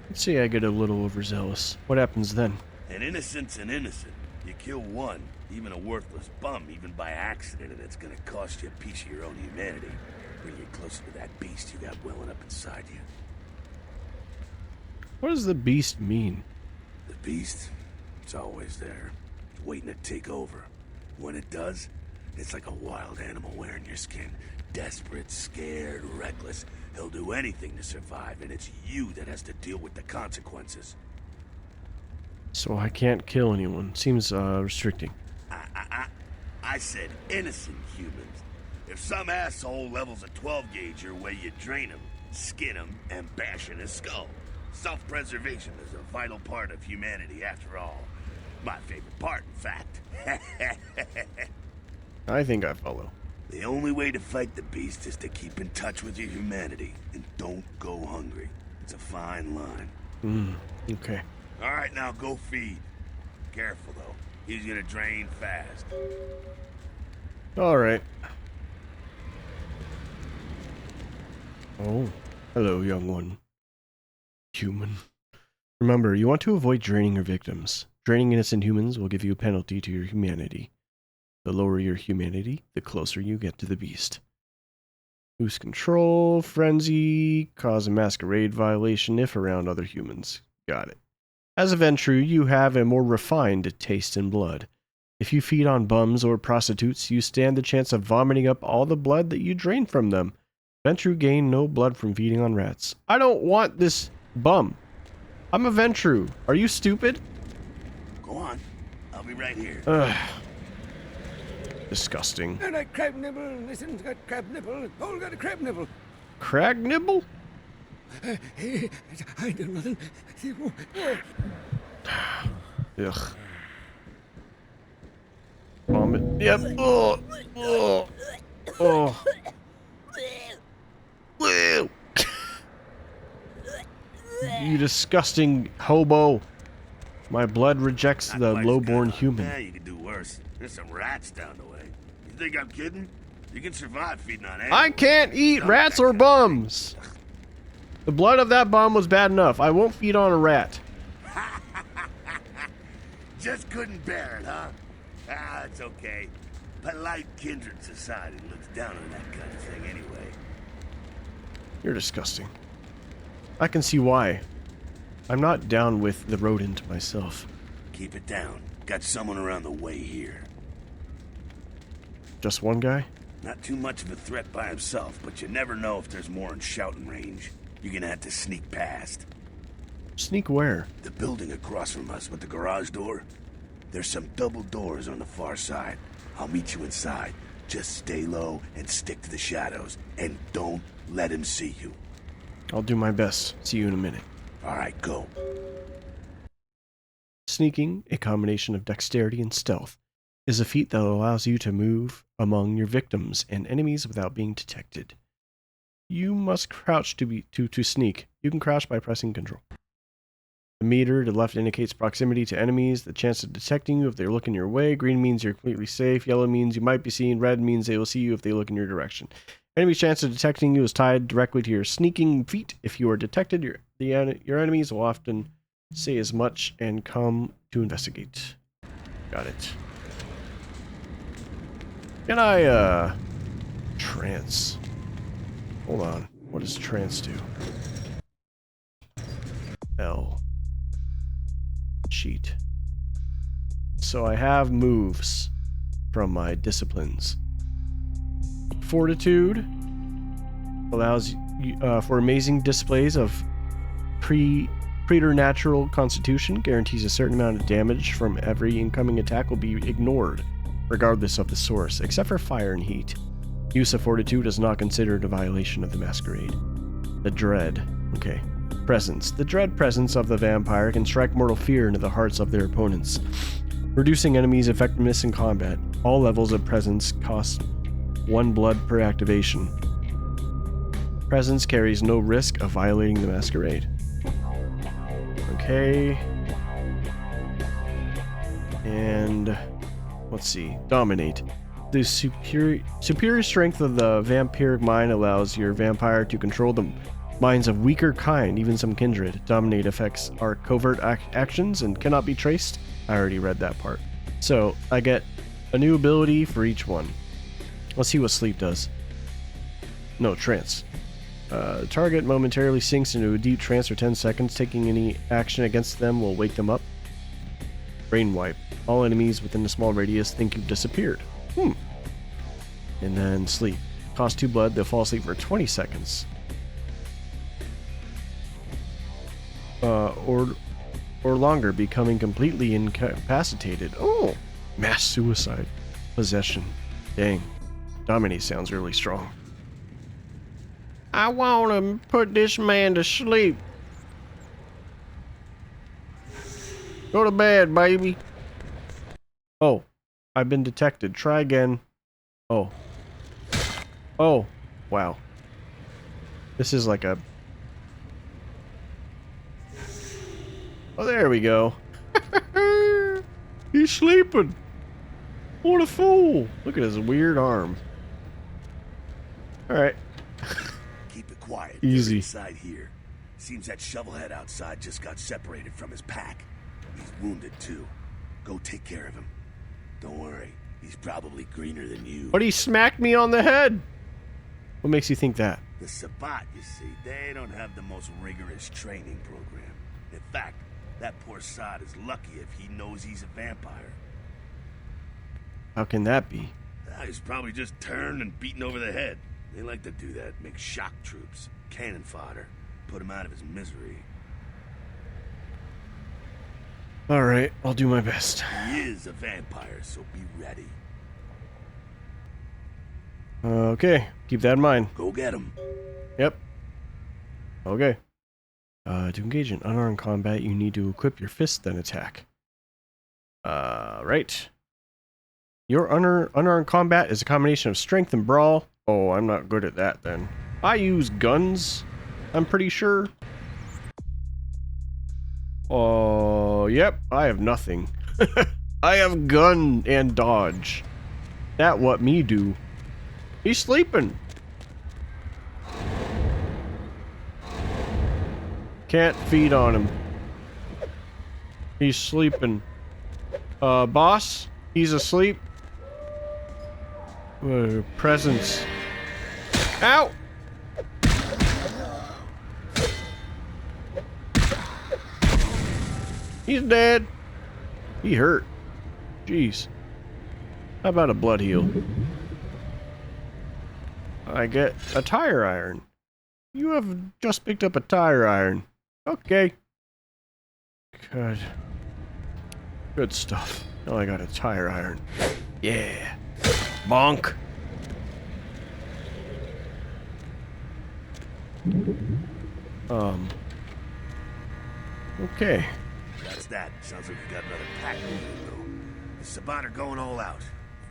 Let's say I get a little overzealous. What happens then? An innocent's an innocent. You kill one, even a worthless bum, even by accident, and it's gonna cost you a piece of your own humanity. Bring you closer to that beast you got welling up inside you. What does the beast mean? The beast? It's always there. It's waiting to take over. When it does, it's like a wild animal wearing your skin. Desperate, scared, reckless. He'll do anything to survive, and it's you that has to deal with the consequences. So I can't kill anyone. Seems restricting. I said innocent humans. If some asshole levels a 12 gauge your way, you drain him, skin him, and bash in his skull. Self-preservation is a vital part of humanity, after all. My favorite part, in fact. I think I follow. The only way to fight the beast is to keep in touch with your humanity, and don't go hungry. It's a fine line. Okay. All right, now go feed. Careful, though. He's gonna drain fast. All right. Oh, hello, young one. Human. Remember, you want to avoid draining your victims. Draining innocent humans will give you a penalty to your humanity. The lower your humanity, the closer you get to the beast. Lose control, frenzy, cause a masquerade violation if around other humans. Got it. As a Ventru, you have a more refined taste in blood. If you feed on bums or prostitutes, you stand the chance of vomiting up all the blood that you drain from them. Ventru gain no blood from feeding on rats. I don't want this bum. I'm a Ventru. Are you stupid? Go on. I'll be right here. Ugh. Disgusting. And a crab nibble, listen, got crab nibble, all got a crab nibble. Crag nibble? I do nothing. Ugh. Vomit. Yep. Oh. Oh. Oh. Woo. You disgusting hobo. My blood rejects Not the quite as low-born good, huh? human. Yeah, you can do worse. There's some rats down the way. You think I'm kidding? You can survive feeding on animals. I can't eat Don't rats that or kind of bums. The blood of that bum was bad enough. I won't feed on a rat. Just couldn't bear it, huh? Ah, it's okay. Polite kindred society looks down on that kind of thing anyway. You're disgusting. I can see why. I'm not down with the rodent myself. Keep it down. Got someone around the way here. Just one guy? Not too much of a threat by himself, but you never know if there's more in shouting range. You're gonna have to sneak past. Sneak where? The building across from us with the garage door. There's some double doors on the far side. I'll meet you inside. Just stay low and stick to the shadows. And don't let him see you. I'll do my best. See you in a minute. Alright, go. Sneaking, a combination of dexterity and stealth, is a feat that allows you to move among your victims and enemies without being detected. You must crouch to sneak. You can crouch by pressing Control. The meter to the left indicates proximity to enemies, the chance of detecting you if they're looking your way. Green means you're completely safe. Yellow means you might be seen. Red means they will see you if they look in your direction. Enemy's chance of detecting you is tied directly to your sneaking feat. If you are detected, your enemies will often say as much and come to investigate. Got it. Can I, trance? Hold on. What does trance do? L. Sheet. So I have moves from my disciplines. Fortitude allows you for amazing displays of preternatural constitution, guarantees a certain amount of damage from every incoming attack will be ignored, regardless of the source, except for fire and heat. Use of fortitude is not considered a violation of the Masquerade. The dread. Okay. Presence. The dread presence of the vampire can strike mortal fear into the hearts of their opponents, reducing enemies' effectiveness in combat. All levels of presence cost 1 blood per activation. Presence carries no risk of violating the Masquerade. Okay. And let's see. Dominate. The superior strength of the vampiric mind allows your vampire to control the minds of weaker kind, even some kindred. Dominate effects are covert actions and cannot be traced. I already read that part. So, I get a new ability for each one. Let's see what sleep does. No, trance. Target momentarily sinks into a deep trance for 10 seconds. Taking any action against them will wake them up. Brain wipe. All enemies within a small radius think you've disappeared. And then sleep. Cost 2 blood. They'll fall asleep for 20 seconds. Or longer, becoming completely incapacitated. Oh! Mass suicide. Possession. Dang. Dominate sounds really strong. I want to put this man to sleep. Go to bed, baby. Oh. I've been detected. Try again. Oh. Oh. Wow. This is like a... Oh, there we go. He's sleeping. What a fool. Look at his weird arm. Alright. Keep it quiet. Easy. They're inside here. Seems that shovelhead outside just got separated from his pack. He's wounded too. Go take care of him. Don't worry. He's probably greener than you. But he smacked me on the head. What makes you think that? The Sabbat, you see, they don't have the most rigorous training program. In fact, that poor sod is lucky if he knows he's a vampire. How can that be? He's probably just turned and beaten over the head. They like to do that, make shock troops, cannon fodder, put him out of his misery. Alright, I'll do my best. He is a vampire, so be ready. Okay, keep that in mind. Go get him. Yep. Okay. To engage in unarmed combat, you need to equip your fist, then attack. Right. Your unarmed combat is a combination of strength and brawl. Oh, I'm not good at that then. I use guns, I'm pretty sure. Oh, yep, I have nothing. I have gun and dodge. That what me do. He's sleeping. Can't feed on him. He's sleeping. Boss? He's asleep. Presence. Ow! He's dead. He hurt. Jeez. How about a blood heal? I get a tire iron. You have just picked up a tire iron. Okay. Good. Good stuff. Now I got a tire iron. Yeah. Bonk. Okay. That's that. Sounds like we got another pack moving, though. The Sabbat are going all out.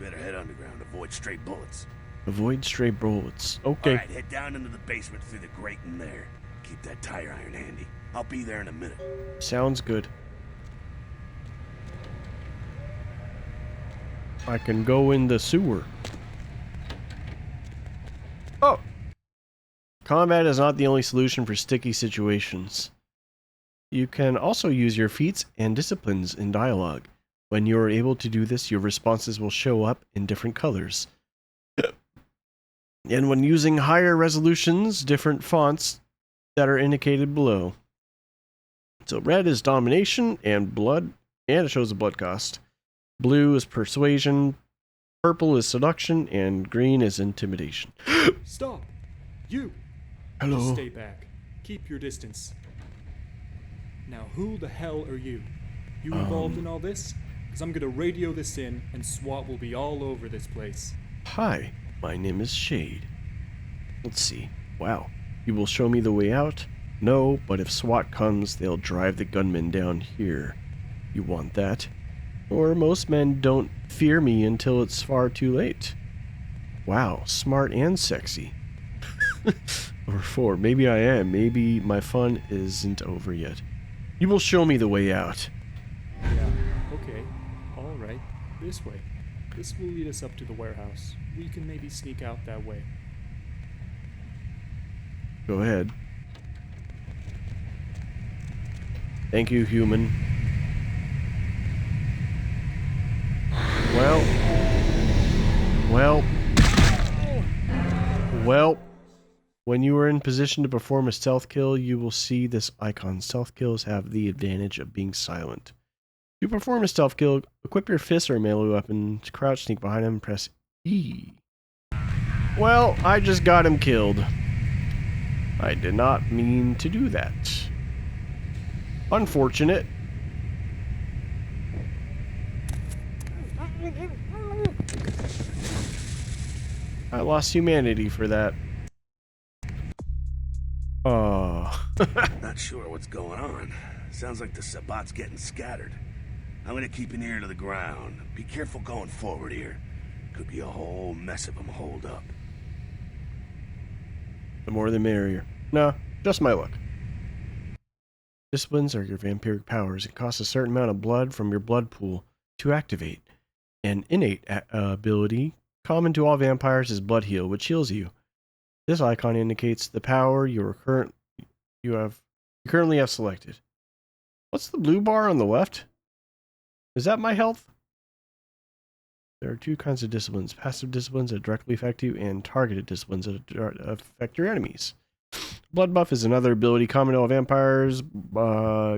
Better head underground, avoid stray bullets. Avoid stray bullets. Okay. Alright, head down into the basement through the grate in there. Keep that tire iron handy. I'll be there in a minute. Sounds good. I can go in the sewer. Oh! Combat is not the only solution for sticky situations. You can also use your feats and disciplines in dialogue. When you are able to do this, your responses will show up in different colors. And when using higher resolutions, different fonts that are indicated below. So red is domination and blood, and it shows the blood cost. Blue is persuasion, purple is seduction, and green is intimidation. Stop! You! Hello. Just stay back. Keep your distance. Now who the hell are you? You involved in all this? Because I'm gonna radio this in and SWAT will be all over this place. Hi, my name is Shaed. Let's see. Wow. You will show me the way out? No, but if SWAT comes, they'll drive the gunmen down here. You want that? Or most men don't fear me until it's far too late. Wow, smart and sexy. Or 4. Maybe I am. Maybe my fun isn't over yet. You will show me the way out. Yeah, okay. Alright. This way. This will lead us up to the warehouse. We can maybe sneak out that way. Go ahead. Thank you, human. Well. When you are in position to perform a stealth kill, you will see this icon. Stealth kills have the advantage of being silent. To perform a stealth kill, equip your fist or melee weapon, crouch, sneak behind him, press E. Well, I just got him killed. I did not mean to do that. Unfortunate. I lost humanity for that. Oh. Not sure what's going on. Sounds like the Sabbat's getting scattered. I'm gonna keep an ear to the ground. Be careful going forward here. Could be a whole mess of them holed up. The more the merrier. No, just my luck. Disciplines are your vampiric powers. It costs a certain amount of blood from your blood pool to activate. An innate ability common to all vampires is Blood Heal, which heals you. This icon indicates the power you currently have selected. What's the blue bar on the left? Is that my health? There are 2 kinds of disciplines. Passive disciplines that directly affect you, and targeted disciplines that affect your enemies. Blood Buff is another ability common to all vampires.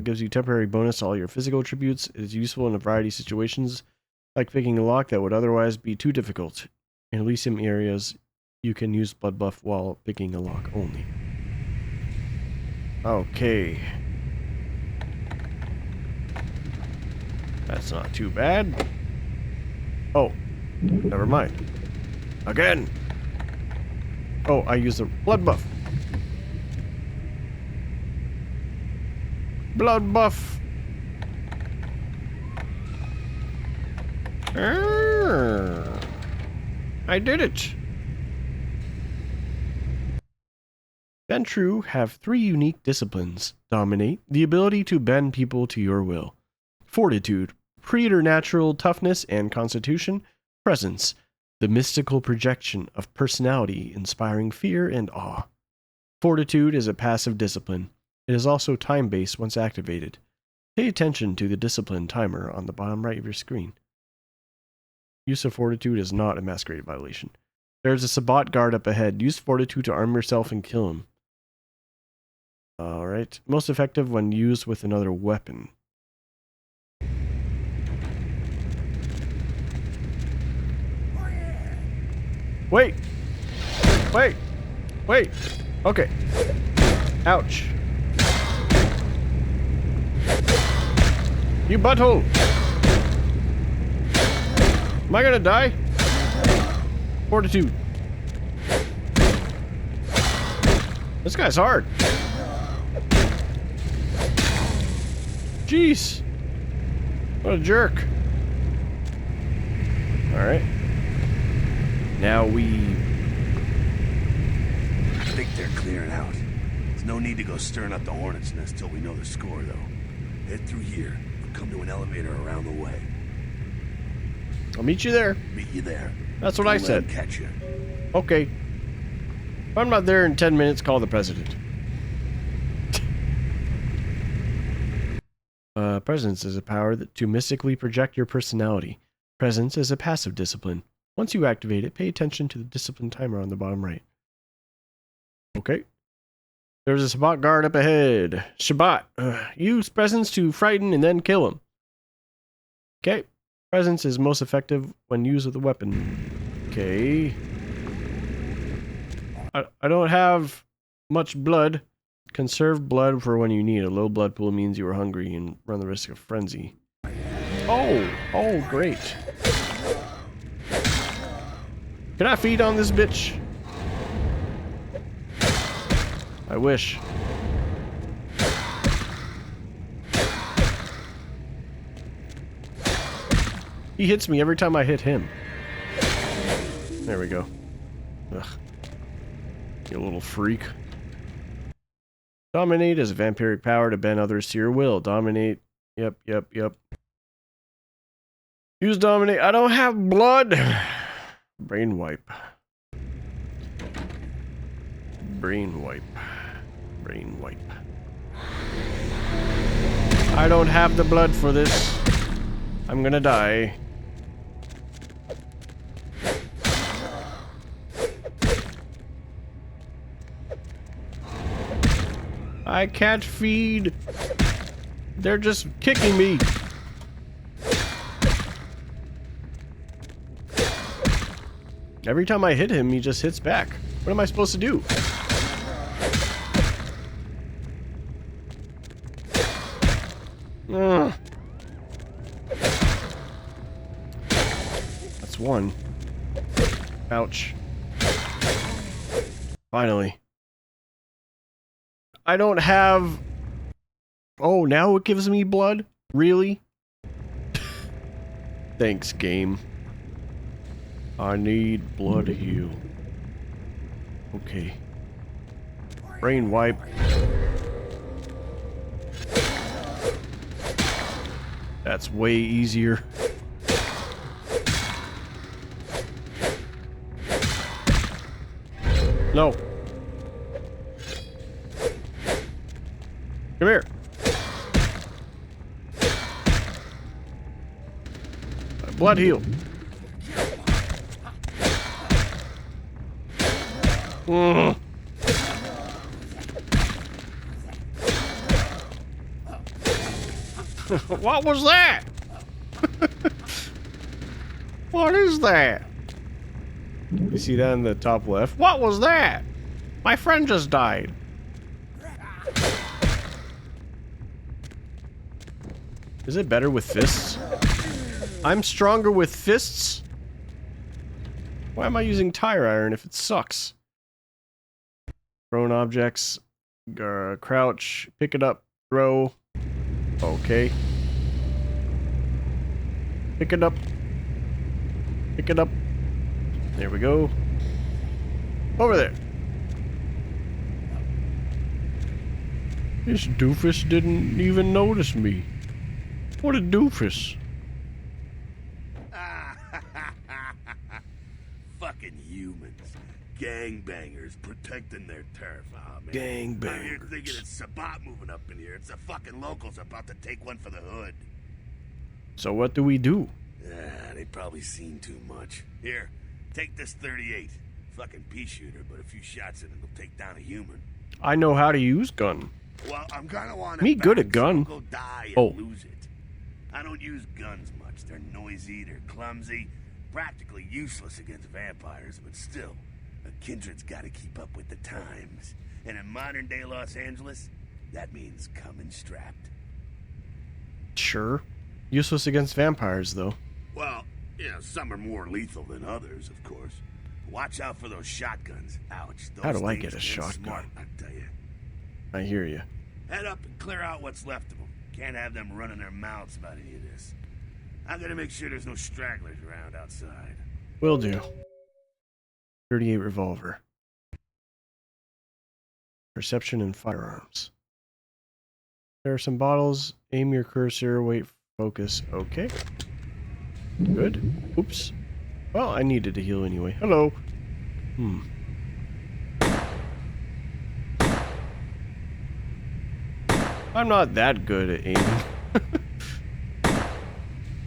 Gives you temporary bonus to all your physical attributes. It is useful in a variety of situations, like picking a lock that would otherwise be too difficult. In Elysium areas, you can use Blood Buff while picking a lock only. Okay. That's not too bad. Oh, never mind. Again! Oh, I used the Blood Buff. Blood buff. I did it. Ventru have 3 unique disciplines. Dominate, the ability to bend people to your will. Fortitude, preternatural toughness and constitution. Presence, the mystical projection of personality inspiring fear and awe. Fortitude is a passive discipline. It is also time-based once activated. Pay attention to the discipline timer on the bottom right of your screen. Use of Fortitude is not a Masquerade violation. There is a Sabbat guard up ahead. Use Fortitude to arm yourself and kill him. Alright. Most effective when used with another weapon. Wait! Wait! Wait! Okay. Ouch. You butthole! Am I gonna die? Fortitude. This guy's hard. Jeez. What a jerk. Alright. Now we... I think they're clearing out. There's no need to go stirring up the hornet's nest till we know the score, though. Head through here. We'll come to an elevator around the way. I'll meet you there. Meet you there. That's what Don't I let said. 'em catch you. Okay. If I'm not there in 10 minutes, call the president. Presence is a power to mystically project your personality. Presence is a passive discipline. Once you activate it, pay attention to the discipline timer on the bottom right. Okay. There's a Sabbat guard up ahead. Shabbat. Use presence to frighten and then kill him. Okay. Presence is most effective when used with a weapon. Okay. I don't have much blood. Conserve blood for when you need. A low blood pool means you are hungry and run the risk of frenzy. Oh, great. Can I feed on this bitch? I wish. He hits me every time I hit him. There we go. Ugh. You little freak. Dominate is a vampiric power to bend others to your will. Dominate. Yep. Use dominate. I don't have blood. Brain wipe. Brain wipe. Brain wipe. I don't have the blood for this. I'm gonna die. I can't feed. They're just kicking me. Every time I hit him, he just hits back. What am I supposed to do? Ugh. That's one. Ouch. Finally. I don't have... Oh, now it gives me blood? Really? Thanks, game. I need blood to heal. Okay. Brain wipe. That's way easier. No. Come here. Blood heal. What was that? What is that? You see that in the top left? What was that? My friend just died. Is it better with fists? I'm stronger with fists? Why am I using tire iron if it sucks? Thrown objects. Crouch. Pick it up. Throw. Okay. Pick it up. Pick it up. There we go. Over there. This doofus didn't even notice me. What a doofus. Fucking humans. Gangbangers protecting their turf. Oh, man. Gangbangers. I'm here thinking it's Sabat moving up in here. It's the fucking locals about to take one for the hood. So what do we do? They probably seen too much. Here, take this 38. Fucking pea shooter, but a few shots in it'll take down a human. I know how to use gun. Well, I'm gonna want Me good at gun. So go die and lose it. I don't use guns much. They're noisy, they're clumsy, practically useless against vampires, but still, a kindred's gotta keep up with the times. And in modern-day Los Angeles, that means coming strapped. Sure. Useless against vampires, though. Well, yeah, some are more lethal than others, of course. Watch out for those shotguns. Ouch. Those How do I things get a shotgun? Smart, I tell you. I hear you. Head up and clear out what's left of them. Can't have them running their mouths about any of this. I'm gonna make sure there's no stragglers around outside. Will do. 38 revolver. Perception and firearms. There are some bottles. Aim your cursor. Wait. Focus. Okay. Good. Oops. Well, I needed to heal anyway. Hello. I'm not that good at aiming.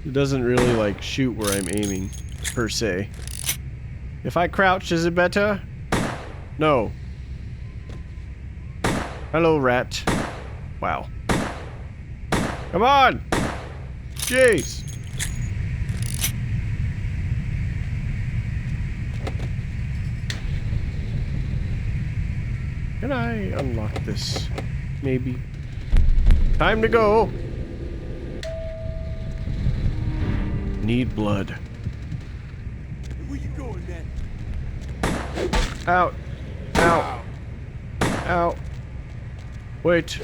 It doesn't really, like, shoot where I'm aiming, per se. If I crouch, is it better? No. Hello, rat. Wow. Come on! Jeez! Can I unlock this? Maybe. Time to go! Need blood. Where you going, man? Out! Out! Out! Wait!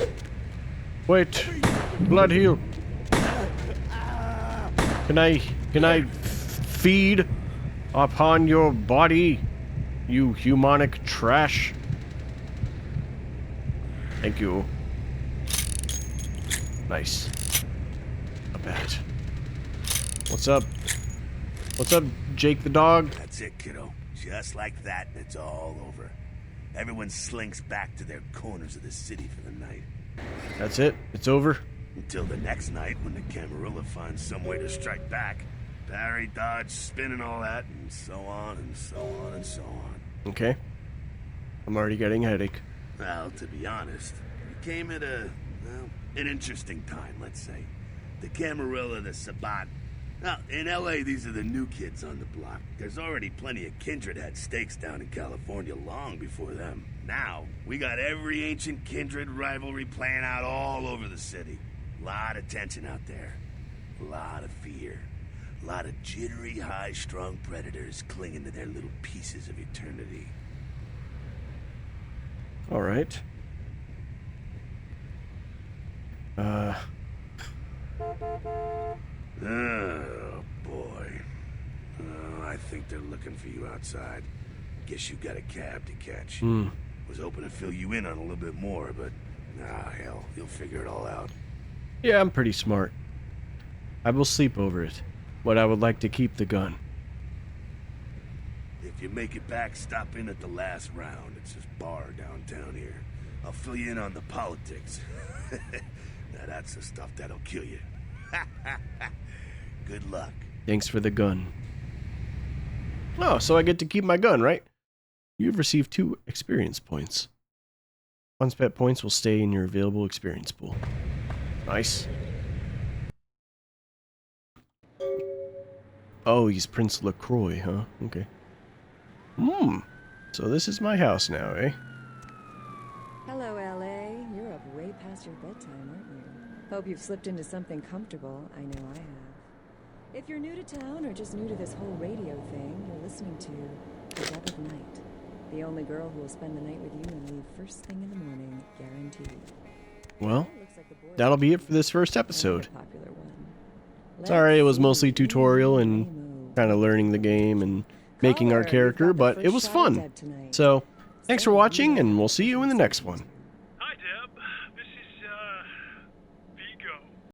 Wait! Blood heal! Can I feed upon your body, you humanic trash? Thank you. Nice. Not bad. What's up? What's up, Jake the dog? That's it, kiddo. Just like that, and it's all over. Everyone slinks back to their corners of the city for the night. That's it? It's over? Until the next night when the Camarilla finds some way to strike back. Parry, dodge, spin and all that, and so on and so on and so on. Okay. I'm already getting a headache. Well, to be honest, it came at an interesting time, let's say. The Camarilla, the Sabat. Now, in L.A., these are the new kids on the block. There's already plenty of kindred had stakes down in California long before them. Now, we got every ancient kindred rivalry playing out all over the city. A lot of tension out there. A lot of fear. A lot of jittery, high-strung predators clinging to their little pieces of eternity. All right. Oh, boy. Oh, I think they're looking for you outside. Guess you got a cab to catch. Was hoping to fill you in on a little bit more, but... hell, you'll figure it all out. Yeah, I'm pretty smart. I will sleep over it, but I would like to keep the gun. If you make it back, stop in at the last round. It's this bar downtown here. I'll fill you in on the politics. Now that's the stuff that'll kill you. Good luck. Thanks for the gun. Oh, so I get to keep my gun, right? You've received 2 experience points. Unspent points will stay in your available experience pool. Nice. Oh, he's Prince LaCroix, huh? Okay. So this is my house now, eh? Hello, LA. You're up way past your bedtime, aren't you? Hope you've slipped into something comfortable. I know I have. If you're new to town or just new to this whole radio thing, you're listening to The Dead of Night. The only girl who will spend the night with you and leave first thing in the morning, guaranteed. well, that'll be it for this first episode. Popular one. Sorry, it was Let's mostly see. tutorial and Move. kind of learning the game and making our Caller, character, you've got the but it first was shot of fun. Dead tonight. So, thanks for watching, and we'll see you in the next one.